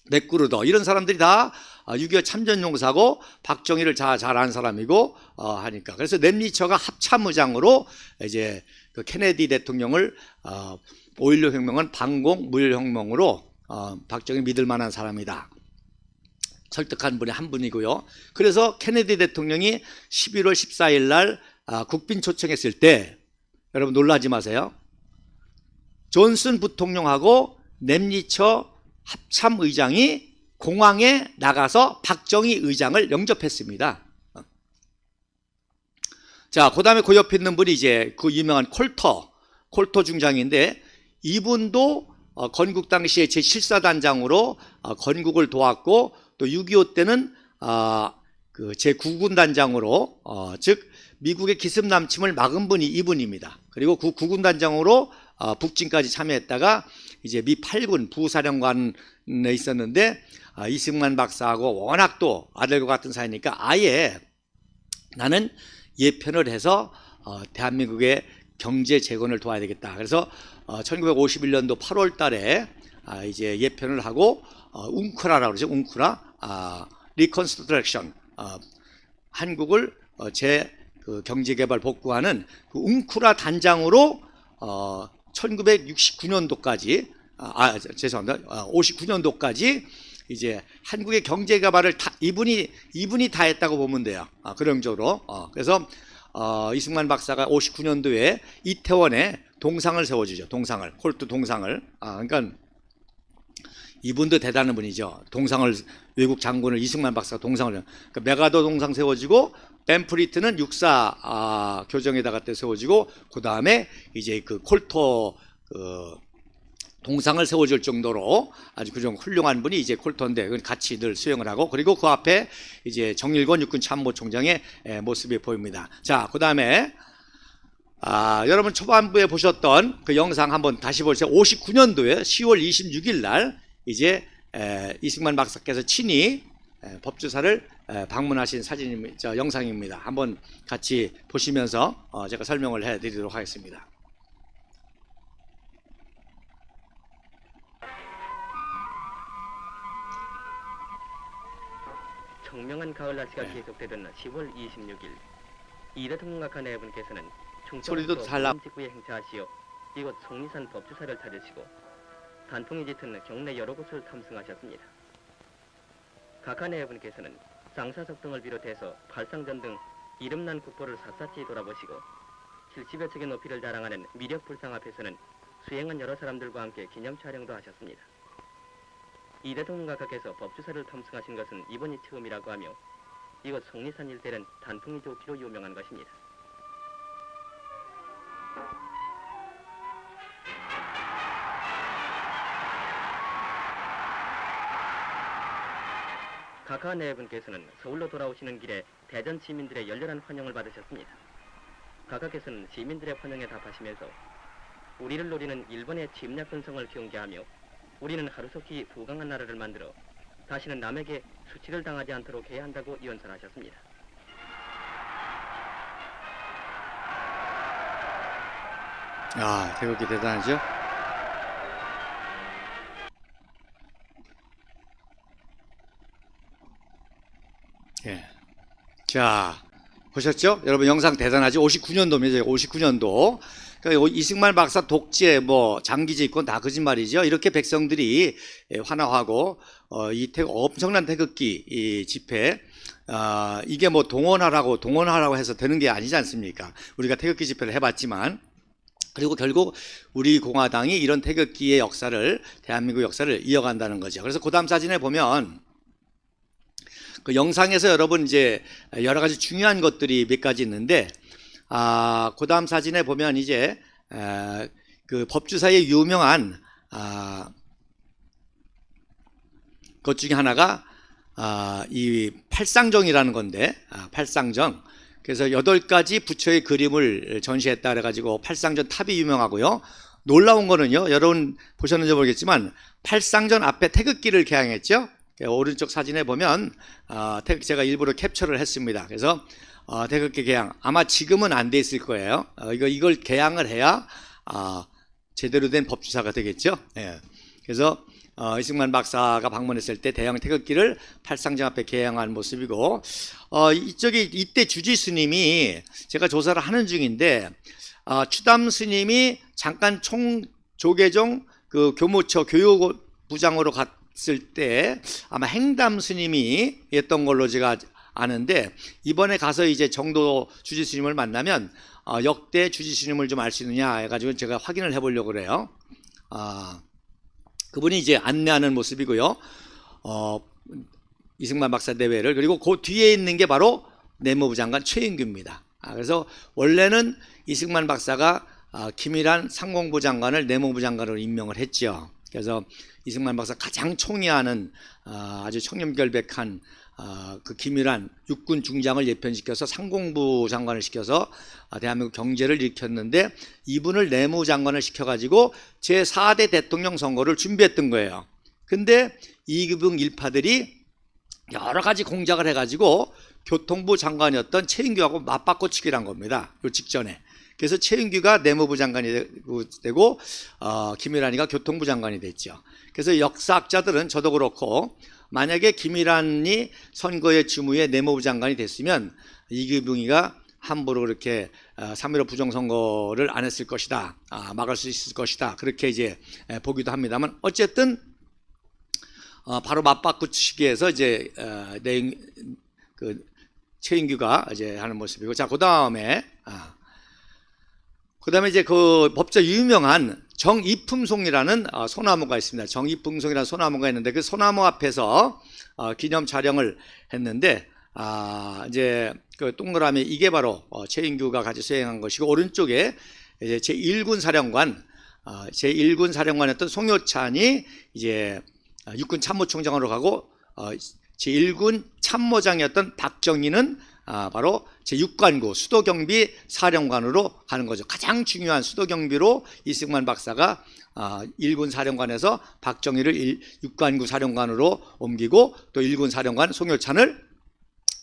맥그루더, 이런 사람들이 다 6.25 참전용사고 박정희를 잘 아는 사람이고 하니까, 그래서 렘니처가 합참의장으로 이제 그 케네디 대통령을 5.16 혁명은 반공 무혈혁명으로 박정희 믿을 만한 사람이다 설득한 분이 한 분이고요. 그래서 케네디 대통령이 11월 14일 날 국빈 초청했을 때, 여러분 놀라지 마세요. 존슨 부통령하고 nem니처 합참의장이 공항에 나가서 박정희 의장을 영접했습니다. 자, 그 다음에 그 옆에 있는 분이 이제 그 유명한 콜터, 콜토 중장인데 이분도 건국 당시에 제7사단장으로 건국을 도왔고 또 6.25 때는 그 제9군단장으로 즉 미국의 기습 남침을 막은 분이 이분입니다. 그리고 그 9군단장으로 북진까지 참여했다가 이제 미 8군 부사령관에 있었는데 이승만 박사하고 워낙 또 아들과 같은 사이니까 아예 나는 예편을 해서 대한민국의 경제 재건을 도와야 되겠다. 그래서 1951년도 8월 달에 이제 예편을 하고 웅크라라고 그러죠. 웅크라 리컨스트럭션 한국을 그 경제개발 복구하는 그 웅크라 단장으로 1969년도까지 죄송합니다. 59년도까지 이제 한국의 경제개발을 이분이 다 했다고 보면 돼요. 그런 쪽으로. 그래서 이승만 박사가 59년도에 이태원에 동상을 세워주죠. 동상을 콜트 동상을. 그러니까 이분도 대단한 분이죠. 동상을 외국 장군을 이승만 박사가 동상을 그러니까 메가더 동상 세워지고 벤프리트는 육사 교정에다가 때 세워지고 그 다음에 이제 그 콜토 동상을 세워줄 정도로 아주 그정 훌륭한 분이 이제 콜토인데 같이 늘 수행을 하고 그리고 그 앞에 이제 정일권 육군 참모총장의 모습이 보입니다. 자, 그 다음에 여러분 초반부에 보셨던 그 영상 한번 다시 보세요. 59년도에 10월 26일 날 이제 이승만 박사께서 친히 법주사를 방문하신 영상입니다. 한번 같이 보시면서 제가 설명을 해드리도록 하겠습니다. 청명한 가을 날씨가 계속되던 10월 26일 이대통령각하 내분께서는 소리도 달라. 직구에 행차하시어 이곳 속리산 법주사를 찾으시고 단풍이 짙은 경내 여러 곳을 탐승하셨습니다. 각하 내분께서는 쌍사석 등을 비롯해서 팔상전 등 이름난 국보를 샅샅이 돌아보시고 70여 척의 높이를 자랑하는 미력불상 앞에서는 수행한 여러 사람들과 함께 기념 촬영도 하셨습니다. 이 대통령 각하께서 법주사를 탐승하신 것은 이번이 처음이라고 하며 이곳 속리산 일대는 단풍이 좋기로 유명한 것입니다. 각하 내분께서는 서울로 돌아오시는 길에 대전 시민들의 열렬한 환영을 받으셨습니다. 각하께서는 시민들의 환영에 답하시면서 우리를 노리는 일본의 침략군성을 경계하며 우리는 하루속히 부강한 나라를 만들어 다시는 남에게 수치를 당하지 않도록 해야 한다고 연설하셨습니다. 태극기 대단하죠? 예. 자, 보셨죠? 여러분 영상 대단하죠? 59년도입니다. 59년도. 그러니까 이승만 박사 독재, 장기제 이건 다 거짓말이죠. 이렇게 백성들이 환호하고 이 엄청난 태극기 이 집회, 이게 동원하라고 해서 되는 게 아니지 않습니까? 우리가 태극기 집회를 해봤지만. 그리고 결국 우리 공화당이 이런 태극기의 역사를, 대한민국 역사를 이어간다는 거죠. 그래서 그 다음 사진에 보면 그 영상에서 여러분 이제 여러 가지 중요한 것들이 몇 가지 있는데, 그 다음 사진에 보면 이제 그 법주사의 유명한 것 중에 하나가 이 팔상정이라는 건데, 팔상정. 그래서 8가지 부처의 그림을 전시했다 그래가지고 팔상전 탑이 유명하고요. 놀라운 거는요, 여러분 보셨는지 모르겠지만 팔상전 앞에 태극기를 개항했죠. 오른쪽 사진에 보면 제가 일부러 캡처를 했습니다. 그래서 태극기 개항, 아마 지금은 안 돼 있을 거예요. 이걸 개항을 해야 제대로 된 법주사가 되겠죠. 예. 그래서 이승만 박사가 방문했을 때 대형 태극기를 팔상정 앞에 개항한 모습이고, 이때 주지 스님이, 제가 조사를 하는 중인데, 추담 스님이 잠깐 조계종 그 교무처 교육부장으로 갔을 때 아마 행담 스님이 했던 걸로 제가 아는데, 이번에 가서 이제 정도 주지 스님을 만나면 역대 주지 스님을 좀 알 수 있느냐 해가지고 제가 확인을 해보려고 그래요. 그분이 이제 안내하는 모습이고요. 이승만 박사 대회를, 그리고 그 뒤에 있는 게 바로 내무부 장관 최인규입니다. 그래서 원래는 이승만 박사가 김일한 상공부 장관을 내무부 장관으로 임명을 했죠. 그래서 이승만 박사 가장 총애하는 아주 청렴결백한 그 김일한 육군 중장을 예편시켜서 상공부 장관을 시켜서 대한민국 경제를 일으켰는데, 이분을 내무장관을 시켜가지고 제4대 대통령 선거를 준비했던 거예요. 근데 이기붕 일파들이 여러 가지 공작을 해가지고 교통부 장관이었던 최인규하고 맞바꿔치기를 한 겁니다. 요 직전에. 그래서 최인규가 내무부 장관이 되고 김일한이가 교통부 장관이 됐죠. 그래서 역사학자들은, 저도 그렇고, 만약에 김일한이 선거의 주무에 내무부 장관이 됐으면 이기붕이가 함부로 그렇게 3.15 부정선거를 안 했을 것이다, 막을 수 있을 것이다, 그렇게 이제 보기도 합니다만, 어쨌든 바로 맞바꾸치기에서 이제 그 최인규가 이제 하는 모습이고, 자, 그다음에 이제 그 법조 유명한 정이품송이라는 소나무가 있습니다. 정이품송이라는 소나무가 있는데, 그 소나무 앞에서 기념 촬영을 했는데, 이제 그 동그라미, 이게 바로 최인규가 같이 수행한 것이고, 오른쪽에 이제 제1군 사령관, 제1군 사령관이었던 송효찬이 이제 육군 참모총장으로 가고, 제1군 참모장이었던 박정희는 바로 제6관구 수도경비 사령관으로 가는 거죠. 가장 중요한 수도경비로 이승만 박사가 1군 사령관에서 박정희를 6관구 사령관으로 옮기고, 또 1군 사령관 송효찬을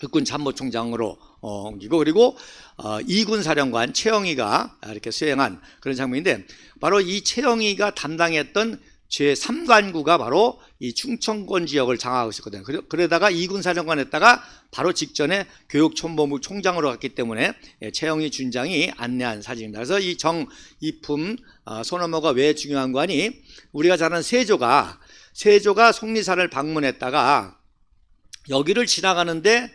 육군 참모총장으로 옮기고, 그리고 2군 사령관 최영희가 이렇게 수행한 그런 장면인데, 바로 이 최영희가 담당했던 제3관구가 바로 이 충청권 지역을 장악하고 있었거든요. 그러다가 2군 사령관 했다가 바로 직전에 교육참모부 총장으로 갔기 때문에 최영희 준장이 안내한 사진입니다. 그래서 이 정이품 소나무가 왜 중요한 거 아니, 우리가 잘 아는 세조가 속리산을 방문했다가 여기를 지나가는데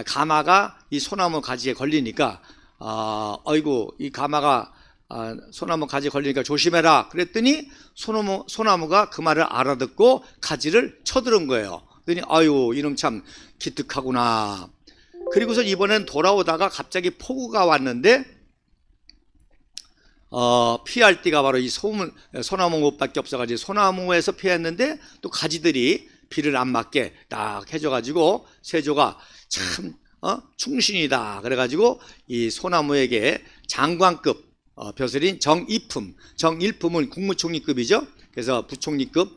가마가 이 소나무 가지에 걸리니까 어이구, 이 가마가 소나무 가지 걸리니까 조심해라 그랬더니 소나무가 그 말을 알아듣고 가지를 쳐들은 거예요. 그랬더니 아유, 이놈 참 기특하구나. 그리고서 이번엔 돌아오다가 갑자기 폭우가 왔는데 피할 띠가 바로 이 소나무 못밖에 없어가지고 소나무에서 피했는데, 또 가지들이 비를 안 맞게 딱 해줘가지고 세조가 참 충신이다 그래가지고 이 소나무에게 장관급 벼슬인 정일품은 국무총리급이죠. 그래서 부총리급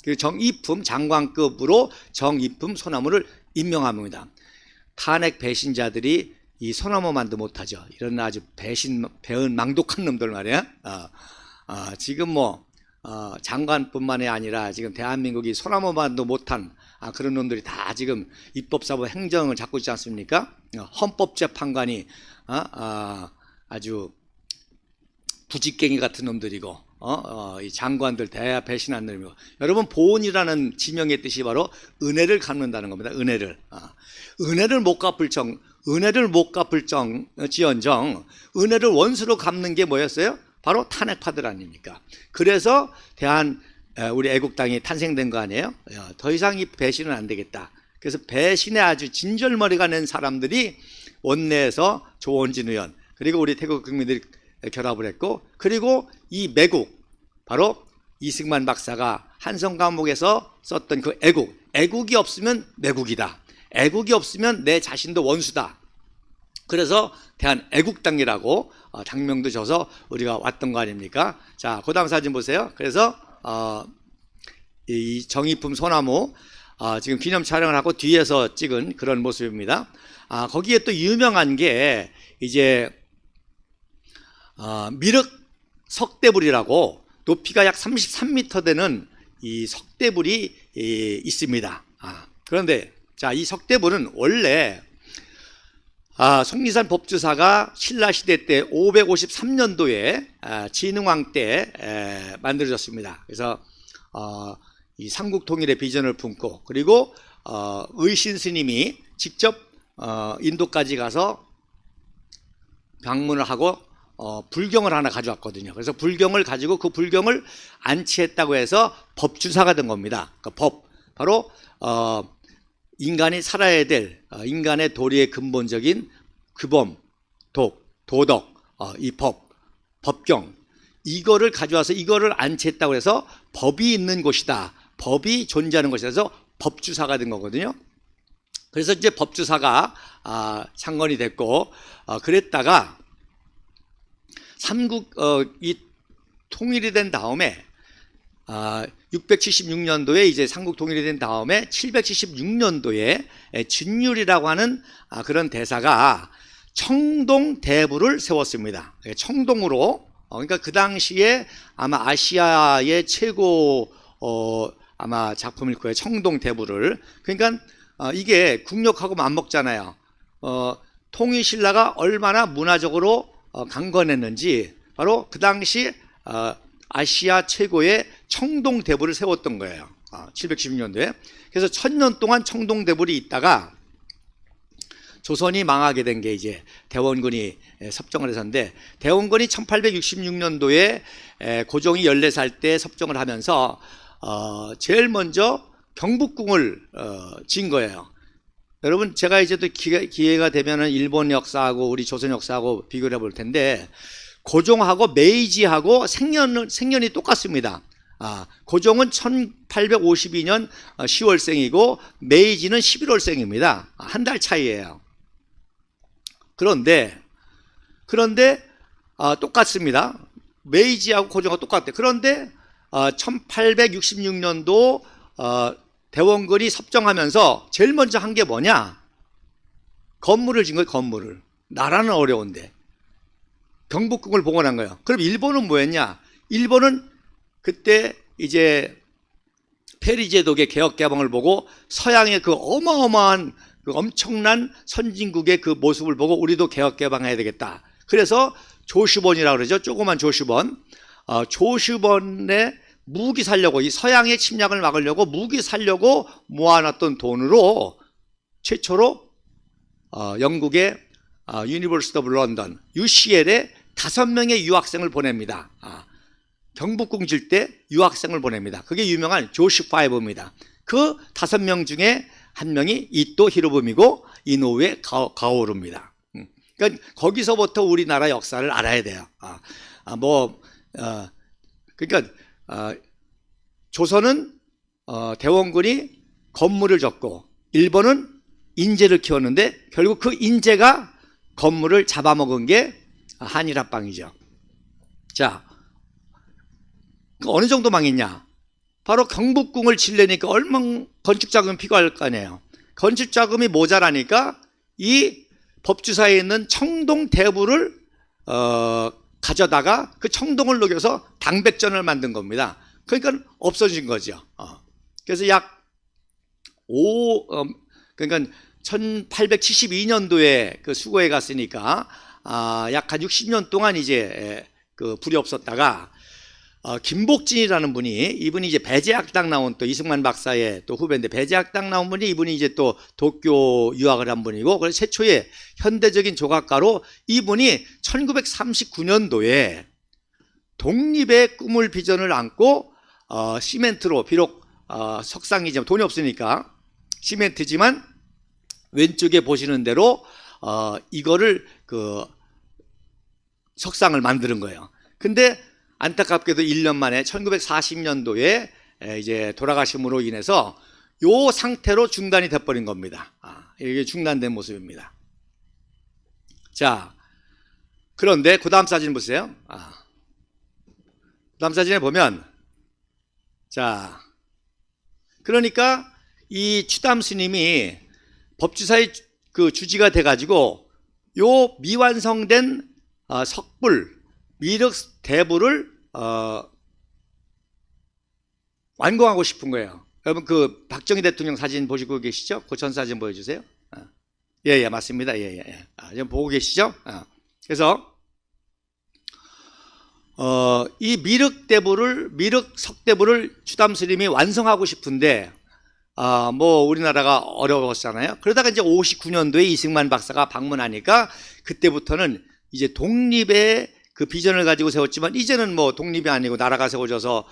그 정이품 장관급으로 정이품 소나무를 임명합니다. 탄핵 배신자들이 이 소나무만도 못하죠. 이런 아주 배은 망독한 놈들 말이야. 지금 뭐 장관뿐만이 아니라 지금 대한민국이 소나무만도 못한 그런 놈들이 다 지금 입법사법 행정을 잡고 있지 않습니까? 헌법재판관이 아주 부직갱이 같은 놈들이고, 이 장관들 대야 배신한 놈이고, 여러분 보온이라는 지명의 뜻이 바로 은혜를 갚는다는 겁니다. 은혜를 못 갚을 지언정 은혜를 원수로 갚는 게 뭐였어요? 바로 탄핵파들 아닙니까? 그래서 우리 애국당이 탄생된 거 아니에요? 더 이상 이 배신은 안 되겠다. 그래서 배신에 아주 진절머리가 낸 사람들이 원내에서 조원진 의원, 그리고 우리 태국 국민들이 결합을 했고, 그리고 이 매국, 바로 이승만 박사가 한성 감옥에서 썼던 그 애국이 없으면 매국이다, 애국이 없으면 내 자신도 원수다. 그래서 대한애국당이라고 당명도 줘서 우리가 왔던 거 아닙니까? 자, 그 다음 사진 보세요. 그래서 이 정이품 소나무 지금 기념 촬영을 하고 뒤에서 찍은 그런 모습입니다. 거기에 또 유명한 게 이제 미륵 석대불이라고 높이가 약 33m 되는 이 석대불이 있습니다. 그런데 자, 이 석대불은 원래 속리산 법주사가 신라시대 때 553년도에 진흥왕 때 만들어졌습니다. 그래서 이 삼국통일의 비전을 품고, 그리고 의신 스님이 직접 인도까지 가서 방문을 하고 불경을 하나 가져왔거든요. 그래서 불경을 가지고 그 불경을 안치했다고 해서 법주사가 된 겁니다. 그 법, 바로 인간이 살아야 될 인간의 도리의 근본적인 규범, 도덕, 이 법, 법경, 이거를 가져와서 이거를 안치했다고 해서 법이 있는 곳이다, 법이 존재하는 곳이라서 법주사가 된 거거든요. 그래서 이제 법주사가 창건이 됐고, 그랬다가 삼국이 통일이 된 다음에 676년도에 이제 삼국 통일이 된 다음에 776년도에 진율이라고 하는 그런 대사가 청동대부를 세웠습니다. 청동으로, 그러니까 그 당시에 아마 아시아의 최고 아마 작품일 거예요. 청동대부를. 그러니까 이게 국력하고 맞먹잖아요. 통일신라가 얼마나 문화적으로 강건했는지 바로 그 당시 아시아 최고의 청동대부를 세웠던 거예요. 716년도에. 그래서 1000년 동안 청동대부를 있다가 조선이 망하게 된 게 이제 대원군이 섭정을 해서인데, 대원군이 1866년도에 고종이 14살 때 섭정을 하면서 제일 먼저 경복궁을 지은 거예요. 여러분, 제가 이제 또 기회가 되면은 일본 역사하고 우리 조선 역사하고 비교를 해볼 텐데, 고종하고 메이지하고 생년이 똑같습니다. 고종은 1852년 10월생이고 메이지는 11월생입니다. 한 달 차이예요. 그런데 똑같습니다. 메이지하고 고종하고 똑같대. 그런데 1866년도 대원군이 섭정하면서 제일 먼저 한 게 뭐냐? 건물을 지은 거예요. 건물을. 나라는 어려운데 경복궁을 복원한 거예요. 그럼 일본은 뭐였냐? 일본은 그때 이제 페리제독의 개혁 개방을 보고 서양의 그 어마어마한 그 엄청난 선진국의 그 모습을 보고 우리도 개혁 개방해야 되겠다. 그래서 조슈본이라고 그러죠. 조그만 조슈본. 조슈본에 무기 살려고, 이 서양의 침략을 막으려고 무기 살려고 모아놨던 돈으로 최초로 영국의 유니버시티 오브 런던 UCL에 5명의 유학생을 보냅니다. 경복궁 질 때 유학생을 보냅니다. 그게 유명한 조시 파이브입니다. 그 5명 중에 한 명이 이토 히로부미고 이노우에 가오루입니다. 그러니까 거기서부터 우리나라 역사를 알아야 돼요. 그러니까 조선은 대원군이 건물을 졌고 일본은 인재를 키웠는데 결국 그 인재가 건물을 잡아먹은 게 한일합방이죠. 자, 어느 정도 망했냐? 바로 경복궁을 지려니까 얼마나 건축자금이 필요할 거 아니에요. 건축자금이 모자라니까 이 법주사에 있는 청동대부를 가져다가 그 청동을 녹여서 당백전을 만든 겁니다. 그러니까 없어진 거죠. 그래서 그러니까 1872년도에 그 수고에 갔으니까 약 한 60년 동안 이제 그 불이 없었다가 김복진이라는 분이, 이분이 이제 배제학당 나온 또 이승만 박사의 또 후배인데, 배제학당 나온 분이 이분이 이제 또 도쿄 유학을 한 분이고, 그래서 최초의 현대적인 조각가로 이분이 1939년도에 독립의 꿈을 비전을 안고 시멘트로, 비록 석상이지만 돈이 없으니까 시멘트지만 왼쪽에 보시는 대로 이거를 그 석상을 만드는 거예요. 근데 안타깝게도 1년 만에 1940년도에 이제 돌아가심으로 인해서 요 상태로 중단이 돼버린 겁니다. 이게 중단된 모습입니다. 자, 그런데 그 다음 사진 보세요. 그 다음 사진에 보면, 자, 그러니까 이 추담 스님이 법주사의 그 주지가 돼가지고 요 미완성된 석불, 미륵 대부를 완공하고 싶은 거예요. 여러분 그 박정희 대통령 사진 보시고 계시죠? 그 전 사진 보여주세요. 예, 맞습니다. 예. 지금 보고 계시죠? 그래서 이 미륵 석대부를 추담 스님이 완성하고 싶은데 뭐 우리나라가 어려웠잖아요. 그러다가 이제 59년도에 이승만 박사가 방문하니까 그때부터는 이제 독립의 그 비전을 가지고 세웠지만 이제는 뭐 독립이 아니고 나라가 세워져서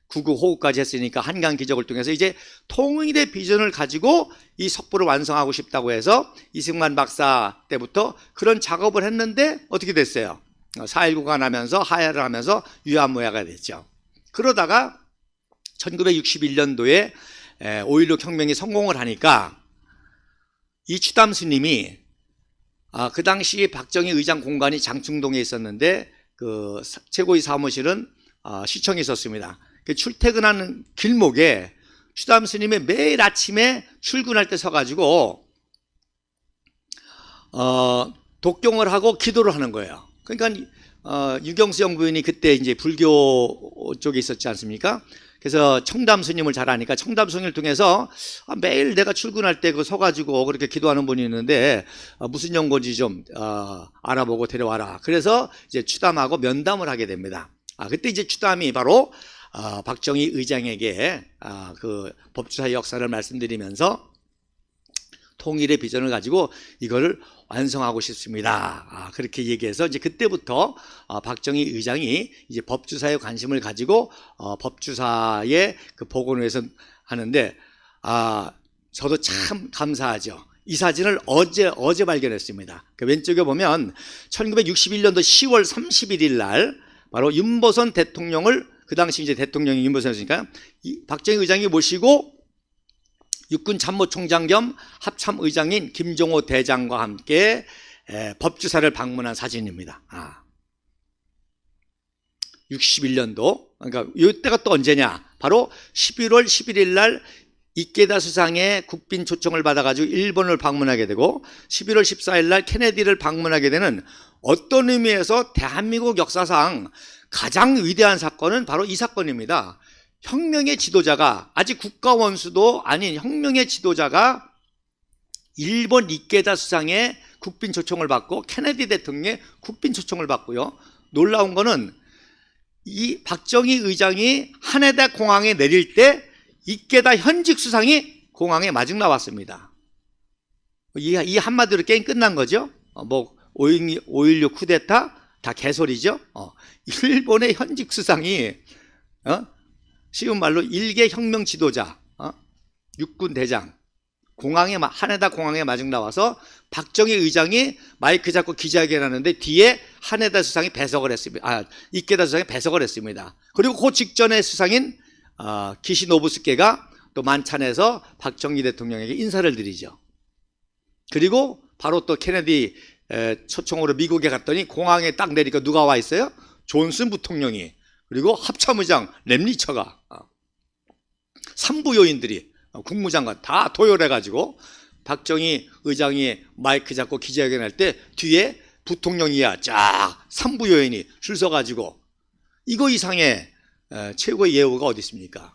구국 호국까지 했으니까 한강 기적을 통해서 이제 통일의 비전을 가지고 이 석불을 완성하고 싶다고 해서 이승만 박사 때부터 그런 작업을 했는데 어떻게 됐어요? 4.19가 나면서 하야를 하면서 유야무야가 됐죠. 그러다가 1961년도에 5.16 혁명이 성공을 하니까 이 추담 스님이 그 당시 박정희 의장 공간이 장충동에 있었는데 그 최고위 사무실은 시청에 있었습니다. 출퇴근하는 길목에 추담 스님이 매일 아침에 출근할 때 서가지고 독경을 하고 기도를 하는 거예요. 그러니까 유경수 영부인이 그때 이제 불교 쪽에 있었지 않습니까? 그래서 청담 스님을 잘 아니까 청담 스님을 통해서 매일 내가 출근할 때 그 서가지고 그렇게 기도하는 분이 있는데 무슨 연고인지 좀 알아보고 데려와라. 그래서 이제 추담하고 면담을 하게 됩니다. 그때 이제 추담이 바로 박정희 의장에게 그 법주사의 역사를 말씀드리면서 통일의 비전을 가지고 이거를 완성하고 싶습니다. 그렇게 얘기해서 이제 그때부터 박정희 의장이 이제 법주사에 관심을 가지고 법주사의 그 복원을 위해서 하는데 저도 참 감사하죠. 이 사진을 어제 발견했습니다. 그 왼쪽에 보면 1961년도 10월 31일 날 바로 윤보선 대통령을 그 당시 이제 대통령이 윤보선이었으니까 박정희 의장이 모시고 육군 참모총장 겸 합참의장인 김종호 대장과 함께 법주사를 방문한 사진입니다. 61년도 그러니까 이때가 또 언제냐? 바로 11월 11일 날 이케다 수상의 국빈 초청을 받아가지고 일본을 방문하게 되고 11월 14일 날 케네디를 방문하게 되는 어떤 의미에서 대한민국 역사상 가장 위대한 사건은 바로 이 사건입니다. 혁명의 지도자가 아직 국가 원수도 아닌 혁명의 지도자가 일본 이케다 수상의 국빈 초청을 받고 케네디 대통령의 국빈 초청을 받고요. 놀라운 거는 이 박정희 의장이 하네다 공항에 내릴 때 이케다 현직 수상이 공항에 마중 나왔습니다. 이 한마디로 게임 끝난 거죠. 5.16 쿠데타 다 개소리죠. 일본의 현직 수상이 쉬운 말로 일개 혁명 지도자, 육군 대장, 하네다 공항에 마중 나와서 박정희 의장이 마이크 잡고 기자회견하는데 뒤에 하네다 수상이 배석을 했습니다. 이케다 수상이 배석을 했습니다. 그리고 그 직전에 수상인 기시노부스케가 또 만찬에서 박정희 대통령에게 인사를 드리죠. 그리고 바로 또 케네디 초청으로 미국에 갔더니 공항에 딱 내리니까 누가 와 있어요? 존슨 부통령이. 그리고 합참의장 램리처가 3부 요인들이 국무장관 다 도열해가지고 박정희 의장이 마이크 잡고 기자회견할 때 뒤에 부통령이야 쫙 3부 요인이 줄 서가지고 이거 이상의 최고의 예우가 어디 있습니까?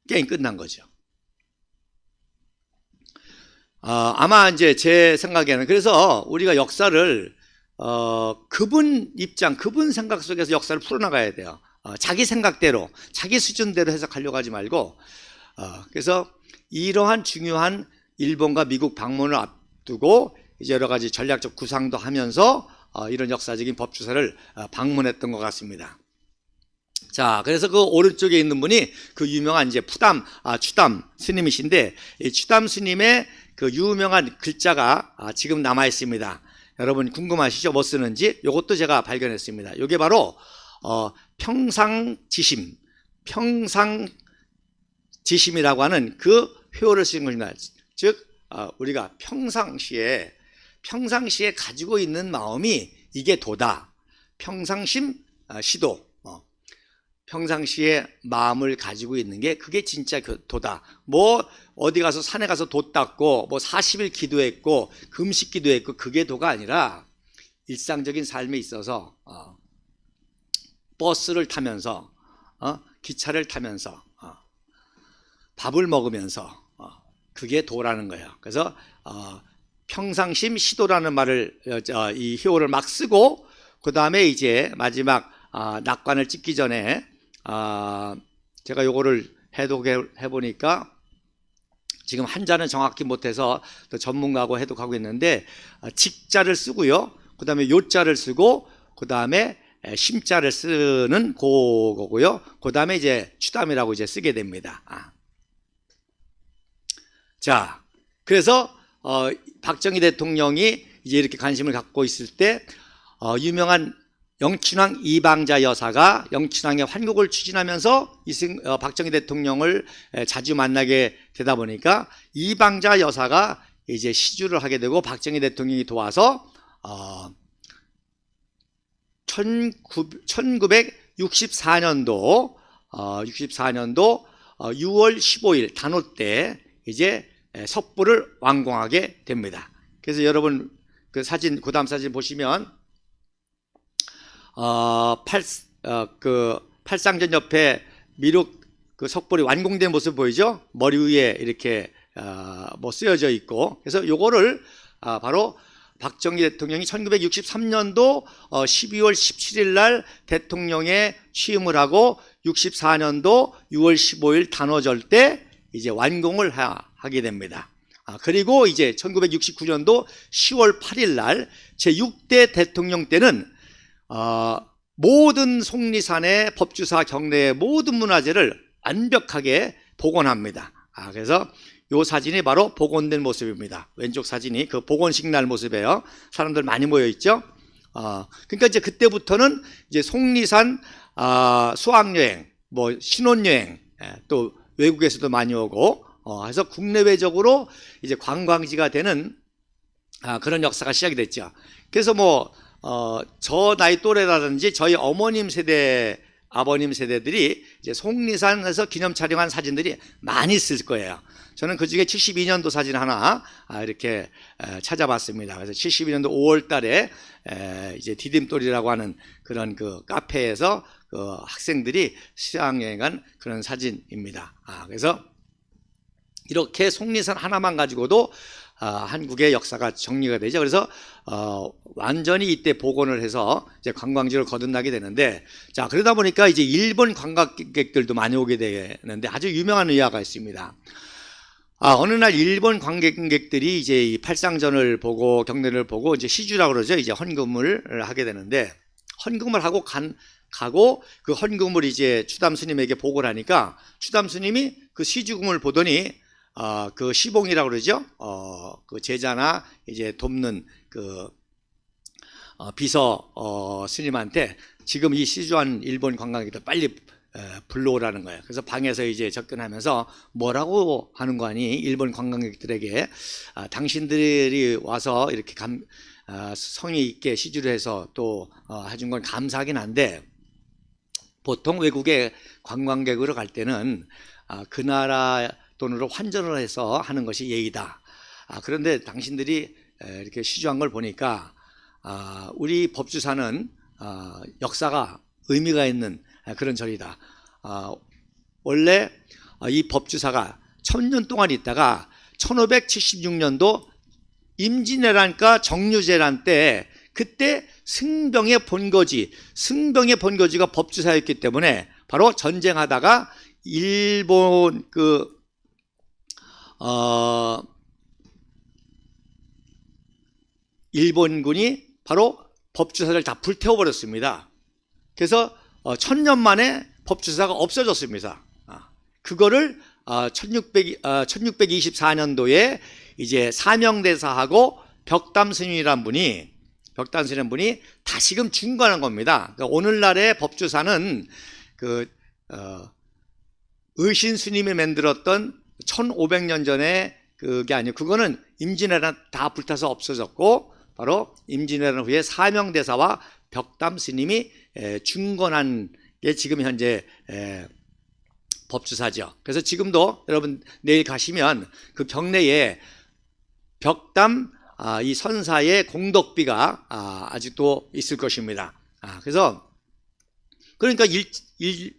게임 끝난 거죠. 아마 이제 제 생각에는 그래서 우리가 역사를 그분 입장, 그분 생각 속에서 역사를 풀어나가야 돼요. 자기 생각대로, 자기 수준대로 해석하려고 하지 말고 그래서 이러한 중요한 일본과 미국 방문을 앞두고 이제 여러 가지 전략적 구상도 하면서 이런 역사적인 법주사를 방문했던 것 같습니다. 자, 그래서 그 오른쪽에 있는 분이 그 유명한 이제 추담 스님이신데 이 추담 스님의 그 유명한 글자가 지금 남아 있습니다. 여러분 궁금하시죠? 뭐 쓰는지? 이것도 제가 발견했습니다. 이게 바로 평상지심이라고 하는 그 회어를 쓰는 것입니다. 즉 우리가 평상시에 가지고 있는 마음이 이게 도다. 평상심, 시도. 평상시에 마음을 가지고 있는 게 그게 진짜 도다. 뭐 어디 가서 산에 가서 돛 닦고 뭐 40일 기도했고 금식 기도했고 그게 도가 아니라 일상적인 삶에 있어서 버스를 타면서 기차를 타면서 밥을 먹으면서 그게 도라는 거예요. 그래서 평상심 시도라는 말을 이 효어를 막 쓰고 그 다음에 이제 마지막 낙관을 찍기 전에 제가 요거를 해독해 보니까 지금 한자는 정확히 못해서 또 전문가하고 해독하고 있는데 직자를 쓰고요. 그 다음에 요자를 쓰고 그 다음에 심자를 쓰는 그거고요. 그 다음에 이제 추담이라고 이제 쓰게 됩니다. 자, 그래서 박정희 대통령이 이제 이렇게 관심을 갖고 있을 때 유명한 영친왕 이방자 여사가 영친왕의 환국을 추진하면서 박정희 대통령을 자주 만나게 되다 보니까 이방자 여사가 이제 시주를 하게 되고 박정희 대통령이 도와서 1964년도 6월 15일 단오 때 이제 석부를 완공하게 됩니다. 그래서 여러분 그 사진, 그 다음 사진 보시면 팔상전 옆에 미륵 그 석불이 완공된 모습 보이죠? 머리 위에 이렇게 뭐 쓰여져 있고, 그래서 요거를 바로 박정희 대통령이 1963년도 12월 17일 날 대통령에 취임을 하고 64년도 6월 15일 단오절 때 이제 완공을 하게 됩니다. 그리고 이제 1969년도 10월 8일 날 제6대 대통령 때는 모든 속리산의 법주사 경내의 모든 문화재를 완벽하게 복원합니다. 그래서 이 사진이 바로 복원된 모습입니다. 왼쪽 사진이 그 복원식 날 모습이에요. 사람들 많이 모여 있죠. 그러니까 이제 그때부터는 이제 속리산 수학여행, 뭐 신혼여행, 또 외국에서도 많이 오고, 그래서 국내외적으로 이제 관광지가 되는 그런 역사가 시작이 됐죠. 그래서 뭐 저 나이 또래라든지 저희 어머님 세대, 아버님 세대들이 이제 속리산에서 기념 촬영한 사진들이 많이 있을 거예요. 저는 그 중에 72년도 사진 하나 이렇게 찾아봤습니다. 그래서 72년도 5월 달에 이제 디딤돌이라고 하는 그런 그 카페에서 그 학생들이 수학여행 간 그런 사진입니다. 그래서 이렇게 속리산 하나만 가지고도 한국의 역사가 정리가 되죠. 그래서 완전히 이때 복원을 해서 이제 관광지를 거듭나게 되는데, 자 그러다 보니까 이제 일본 관광객들도 많이 오게 되는데 아주 유명한 의화가 있습니다. 어느 날 일본 관광객들이 이제 이 팔상전을 보고 경내를 보고 이제 시주라고 그러죠. 이제 헌금을 하게 되는데, 헌금을 하고 가고 그 헌금을 이제 추담 스님에게 보고를 하니까 추담 스님이 그 시주금을 보더니 그 시봉이라고 그러죠. 그 제자나 이제 돕는 그 비서 스님한테 지금 이 시주한 일본 관광객들 빨리 불러오라는 거예요. 그래서 방에서 이제 접근하면서 뭐라고 하는 거 아니? 일본 관광객들에게 당신들이 와서 이렇게 성의 있게 시주를 해서 또 해준 건 감사하긴 한데, 보통 외국에 관광객으로 갈 때는 그 나라 돈으로 환전을 해서 하는 것이 예의다. 그런데 당신들이 이렇게 시주한 걸 보니까 우리 법주사는 역사가 의미가 있는 그런 절이다. 원래 이 법주사가 1000년 동안 있다가 1576년도 임진왜란과 정유재란 때 그때 승병의 본거지가 법주사였기 때문에 바로 전쟁하다가 일본 일본군이 바로 법주사를 다 불태워버렸습니다. 그래서 1000년 만에 법주사가 없어졌습니다. 그거를 1624년도에 이제 사명대사하고 벽담 스님이란 분이 다시금 중건한 겁니다. 그러니까 오늘날의 법주사는 그 의신 스님이 만들었던 1500년 전에 그게 아니고, 그거는 임진왜란 다 불타서 없어졌고 바로 임진왜란 후에 사명대사와 벽담 스님이 중건한 게 지금 현재 법주사죠. 그래서 지금도 여러분 내일 가시면 그 경내에 벽담 이 선사의 공덕비가 아직도 있을 것입니다. 그래서 그러니까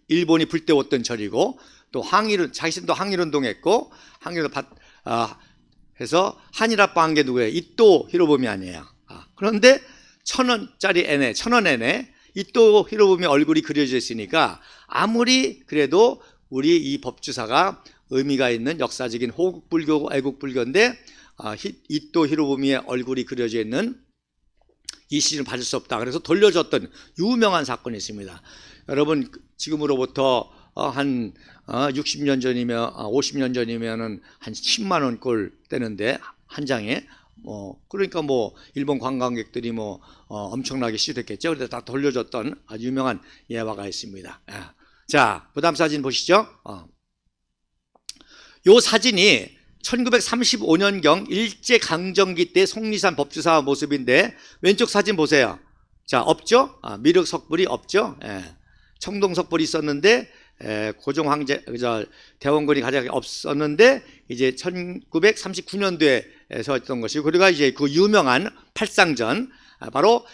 일본이 불태웠던 절이고, 또 자신도 항일운동했고 항일을 해서 한일합방 한 게 누구예요? 이토 히로부미 아니에요. 그런데 1000원 애네 이토 히로부미 얼굴이 그려져 있으니까 아무리 그래도 우리 이 법주사가 의미가 있는 역사적인 호국불교, 애국불교인데 이토 히로부미의 얼굴이 그려져 있는 이 시즌을 받을 수 없다. 그래서 돌려줬던 유명한 사건이 있습니다. 여러분 지금으로부터 한 60년 전이면 50년 전이면은 한 10만 원 꼴 되는데 한 장에 그러니까 뭐 일본 관광객들이 뭐 엄청나게 시도했겠죠. 그래서 다 돌려줬던 아주 유명한 예화가 있습니다. 자, 그다음 사진 보시죠. 요 사진이 1935년경 일제강점기 때 속리산 법주사 모습인데 왼쪽 사진 보세요. 자, 없죠? 미륵 석불이 없죠? 청동 석불이 있었는데 고종 황제 대원군이 가장 없었는데 이제 1939년도에 서했던 것이고, 그리고 이제 그 유명한 팔상전, 바로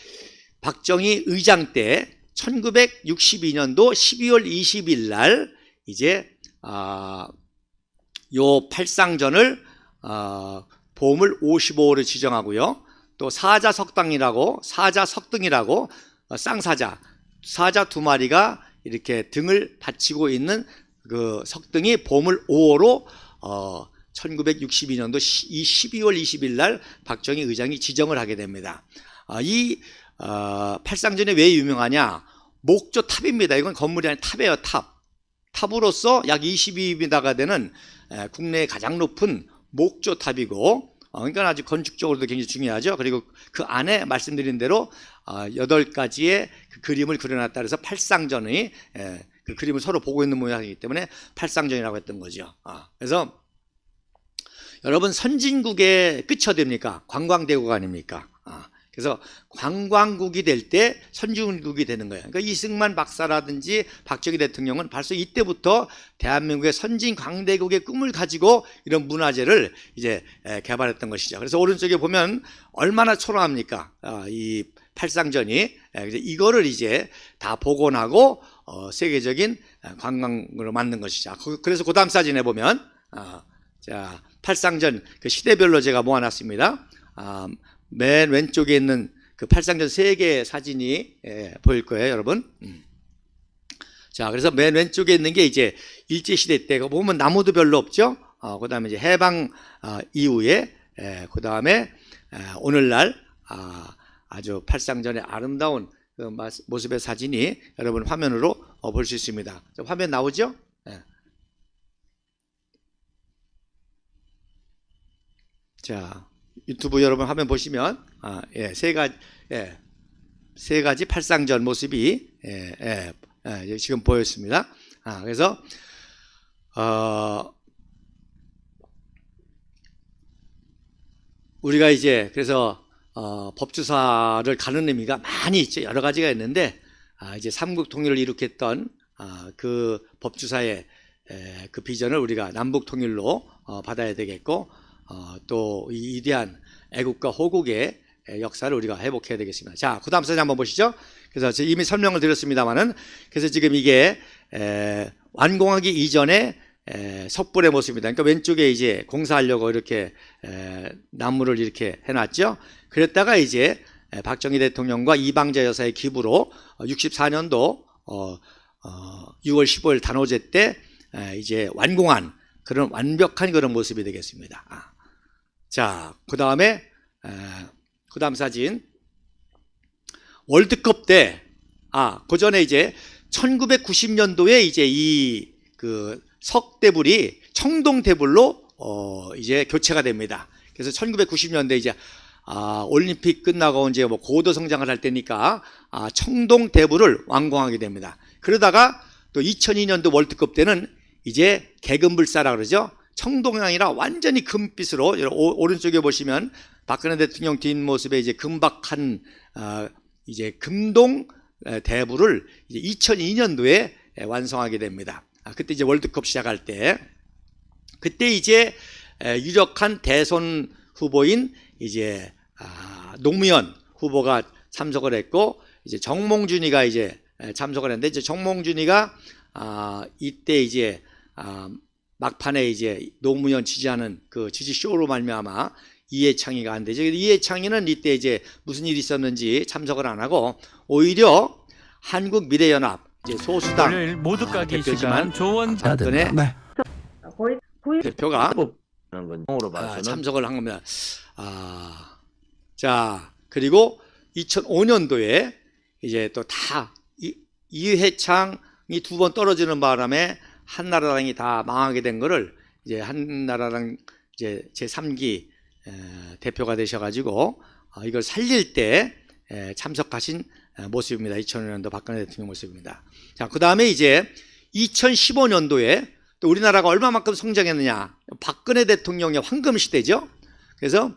박정희 의장 때 1962년도 12월 20일 날 이제 요 팔상전을 보물 55호를 지정하고요. 또 사자석등이라고 사자 두 마리가 이렇게 등을 받치고 있는 그 석등이 보물 5호로 1962년도 12월 20일 날 박정희 의장이 지정을 하게 됩니다. 이 팔상전이 왜 유명하냐? 목조 탑입니다. 이건 건물이 아니라 탑이에요. 탑으로서 약 22m가 되는 국내의 가장 높은 목조 탑이고, 그러니까 아주 건축적으로도 굉장히 중요하죠. 그리고 그 안에 말씀드린 대로 8가지의 그 그림을 그려놨다 그래서 팔상전의 그 그림을 서로 보고 있는 모양이기 때문에 팔상전이라고 했던 거죠. 그래서 여러분, 선진국의 끝이 어디입니까? 관광대국가 아닙니까? 그래서 관광국이 될 때 선진국이 되는 거예요. 그러니까 이승만 박사라든지 박정희 대통령은 벌써 이때부터 대한민국의 선진 광대국의 꿈을 가지고 이런 문화재를 이제 개발했던 것이죠. 그래서 오른쪽에 보면 얼마나 초라합니까? 이 팔상전이. 그래서 이거를 이제 다 복원하고 세계적인 관광으로 만든 것이죠. 그래서 그 다음 사진에 보면 자, 팔상전 그 시대별로 제가 모아놨습니다. 맨 왼쪽에 있는 그 팔상전 3개의 사진이 보일 거예요, 여러분. 자, 그래서 맨 왼쪽에 있는 게 이제 일제시대 때 보면 나무도 별로 없죠. 그 다음에 이제 해방 이후에, 그 다음에 오늘날 아주 팔상전의 아름다운 그 모습의 사진이 여러분 화면으로 볼 수 있습니다. 화면 나오죠? 자, 유튜브 여러분 화면 보시면 세 가지 팔상전 모습이 지금 보였습니다. 그래서 우리가 이제 그래서 법주사를 가는 의미가 많이 있죠. 여러 가지가 있는데 이제 삼국 통일을 일으켰던 그 법주사의 그 비전을 우리가 남북 통일로 받아야 되겠고, 또 이 위대한 애국과 호국의 역사를 우리가 회복해야 되겠습니다. 자, 그 다음 사진 한번 보시죠. 그래서 제가 이미 설명을 드렸습니다만은, 그래서 지금 이게 완공하기 이전에 석불의 모습입니다. 그러니까 왼쪽에 이제 공사하려고 이렇게 나무를 이렇게 해놨죠. 그랬다가 이제 박정희 대통령과 이방자 여사의 기부로 64년도 6월 15일 단오제 때 이제 완공한 그런 완벽한 그런 모습이 되겠습니다. 자, 그 다음에 그 다음 사진, 월드컵 때 그 전에 이제 1990년도에 이제 이 그 석대불이 청동대불로 이제 교체가 됩니다. 그래서 1990년대 이제 올림픽 끝나고 이제 뭐 고도 성장을 할 때니까 청동대불을 완공하게 됩니다. 그러다가 또 2002년도 월드컵 때는 이제 개금불사라 그러죠. 청동이 아니라 완전히 금빛으로, 오른쪽에 보시면 박근혜 대통령 뒷모습에 이제 금박한 이제 금동 대불을 이제 2002년도에 완성하게 됩니다. 그때 이제 월드컵 시작할 때, 그때 이제 유력한 대선 후보인 이제 노무현 후보가 참석을 했고, 이제 정몽준이가 이제 참석을 했는데, 이제 정몽준이가 이때 이제 막판에 이제 노무현 지지하는 그 지지쇼로 말미암아 이해창이가 안 되죠. 이해창이는 이때 이제 무슨 일이 있었는지 참석을 안 하고, 오히려 한국미래연합 이제 소수당 월요일 모두 까기 대표지만 시간 조원 박근혜 대표가 으로 봐서는 참석을 한 겁니다. 자, 그리고 2005년도에 이제 또 다 이회창이 2번 떨어지는 바람에 한나라당이 다 망하게 된 거를 이제 한나라당 이제 제3기 대표가 되셔가지고 이걸 살릴 때 참석하신 모습입니다. 2005년도 박근혜 대통령 모습입니다. 자, 그 다음에 이제 2015년도에 또 우리나라가 얼마만큼 성장했느냐. 박근혜 대통령의 황금 시대죠. 그래서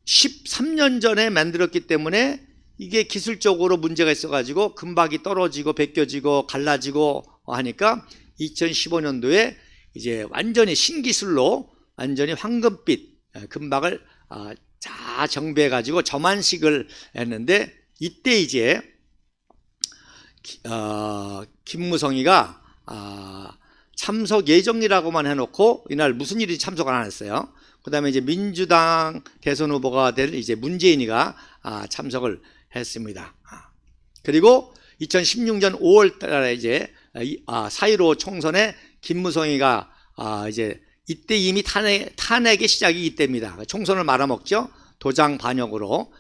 13년 전에 만들었기 때문에 이게 기술적으로 문제가 있어가지고 금박이 떨어지고 벗겨지고 갈라지고 하니까 2015년도에 이제 완전히 신기술로 완전히 황금빛 금박을 다 정비해가지고 점안식을 했는데 이때 이제 김무성이가 참석 예정이라고만 해놓고 이날 무슨 일인지 참석을 안 했어요. 그 다음에 이제 민주당 대선 후보가 될 이제 문재인이가 참석을 했습니다. 그리고 2016년 5월 달에 이제 4.15 총선에 김무성이가 이제 이때 이미 탄핵의 시작이 이때입니다. 총선을 말아먹죠. 도장 반역으로.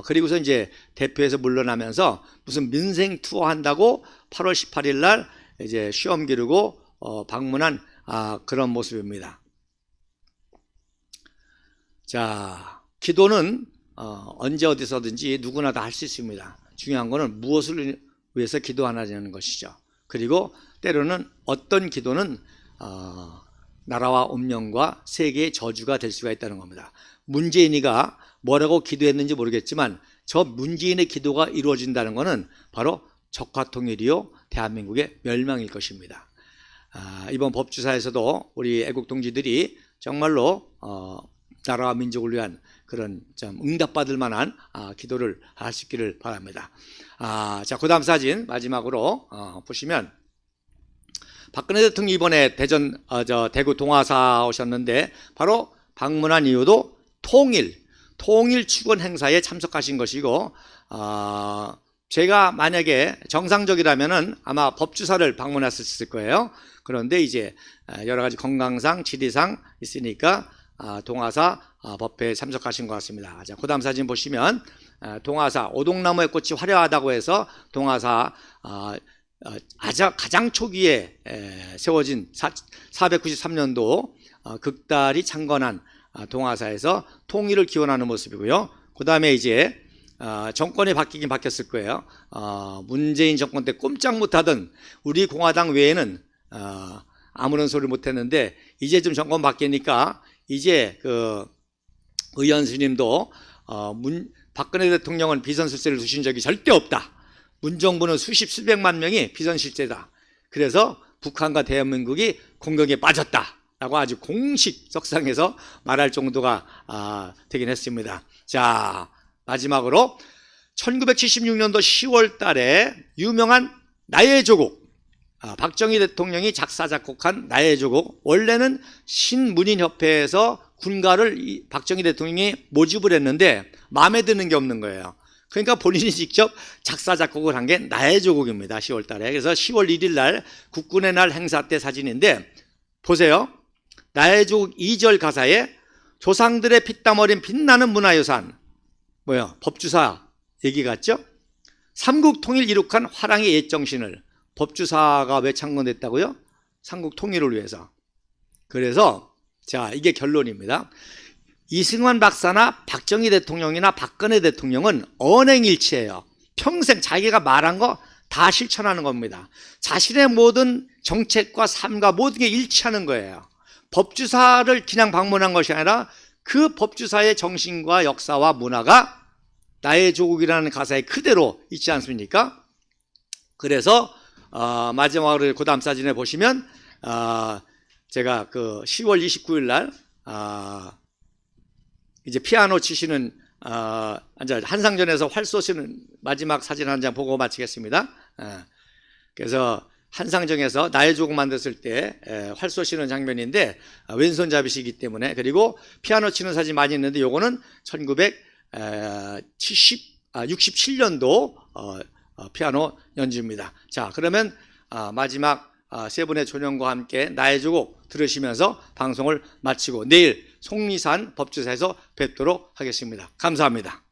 그리고서 이제 대표에서 물러나면서 무슨 민생 투어 한다고 8월 18일 날 이제 시험 기르고 방문한 그런 모습입니다. 자, 기도는 언제 어디서든지 누구나 다 할 수 있습니다. 중요한 거는 무엇을 위해서 기도하느냐는 것이죠. 그리고 때로는 어떤 기도는 나라와 운명과 세계의 저주가 될 수가 있다는 겁니다. 문재인이가 뭐라고 기도했는지 모르겠지만 저 문재인의 기도가 이루어진다는 것은 바로 적화통일이요 대한민국의 멸망일 것입니다. 이번 법주사에서도 우리 애국 동지들이 정말로 나라와 민족을 위한 그런 좀 응답받을 만한 기도를 할 수 있기를 바랍니다. 자, 그 다음 사진 마지막으로 보시면 박근혜 대통령이 이번에 대구 동화사 오셨는데 바로 방문한 이유도 통일 축원 행사에 참석하신 것이고 제가 만약에 정상적이라면은 아마 법주사를 방문했을 거예요. 그런데 이제 여러 가지 건강상 지리상 있으니까 동화사 법회에 참석하신 것 같습니다. 자, 그 다음 사진 보시면 동화사 오동나무의 꽃이 화려하다고 해서 동화사 가장 초기에 세워진 493년도 극달이 창건한 동화사에서 통일을 기원하는 모습이고요. 그 다음에 이제 정권이 바뀌긴 바뀌었을 거예요. 문재인 정권 때 꼼짝 못하던 우리 공화당 외에는 아무런 소리를 못했는데 이제 좀 정권 바뀌니까 이제 그 의원 스님도 박근혜 대통령은 비선실세를 두신 적이 절대 없다. 문정부는 수백만 명이 비선실세다. 그래서 북한과 대한민국이 공격에 빠졌다라고 아주 공식 석상에서 말할 정도가 되긴 했습니다. 자, 마지막으로 1976년도 10월 달에 유명한 나의 조국 박정희 대통령이 작사 작곡한 나의 조국 원래는 신문인협회에서 군가를 박정희 대통령이 모집을 했는데 마음에 드는 게 없는 거예요. 그러니까 본인이 직접 작사 작곡을 한 게 나의 조국입니다. 10월 달에. 그래서 10월 1일 날 국군의 날 행사 때 사진인데 보세요. 나의 조국 2절 가사에 조상들의 피땀 어린 빛나는 문화유산 뭐요? 법주사 얘기 같죠? 삼국 통일 이룩한 화랑의 옛정신을 법주사가 왜 창건됐다고요? 삼국 통일을 위해서. 그래서 자, 이게 결론입니다. 이승만 박사나 박정희 대통령이나 박근혜 대통령은 언행일치예요. 평생 자기가 말한 거 다 실천하는 겁니다. 자신의 모든 정책과 삶과 모든 게 일치하는 거예요. 법주사를 그냥 방문한 것이 아니라 그 법주사의 정신과 역사와 문화가 나의 조국이라는 가사에 그대로 있지 않습니까? 그래서 마지막으로 그 다음 사진에 보시면 제가 그 10월 29일 날 이제 피아노 치시는 한상전에서 활 쏘시는 마지막 사진 한 장 보고 마치겠습니다. 그래서 한상정에서 나의 조국 만들었을 때 활 쏘시는 장면인데 왼손잡이시기 때문에 그리고 피아노 치는 사진 많이 있는데 요거는 1967년도 피아노 연주입니다. 자, 그러면 마지막 세 분의 조명과 함께 나의 조국 들으시면서 방송을 마치고 내일 속리산 법주사에서 뵙도록 하겠습니다. 감사합니다.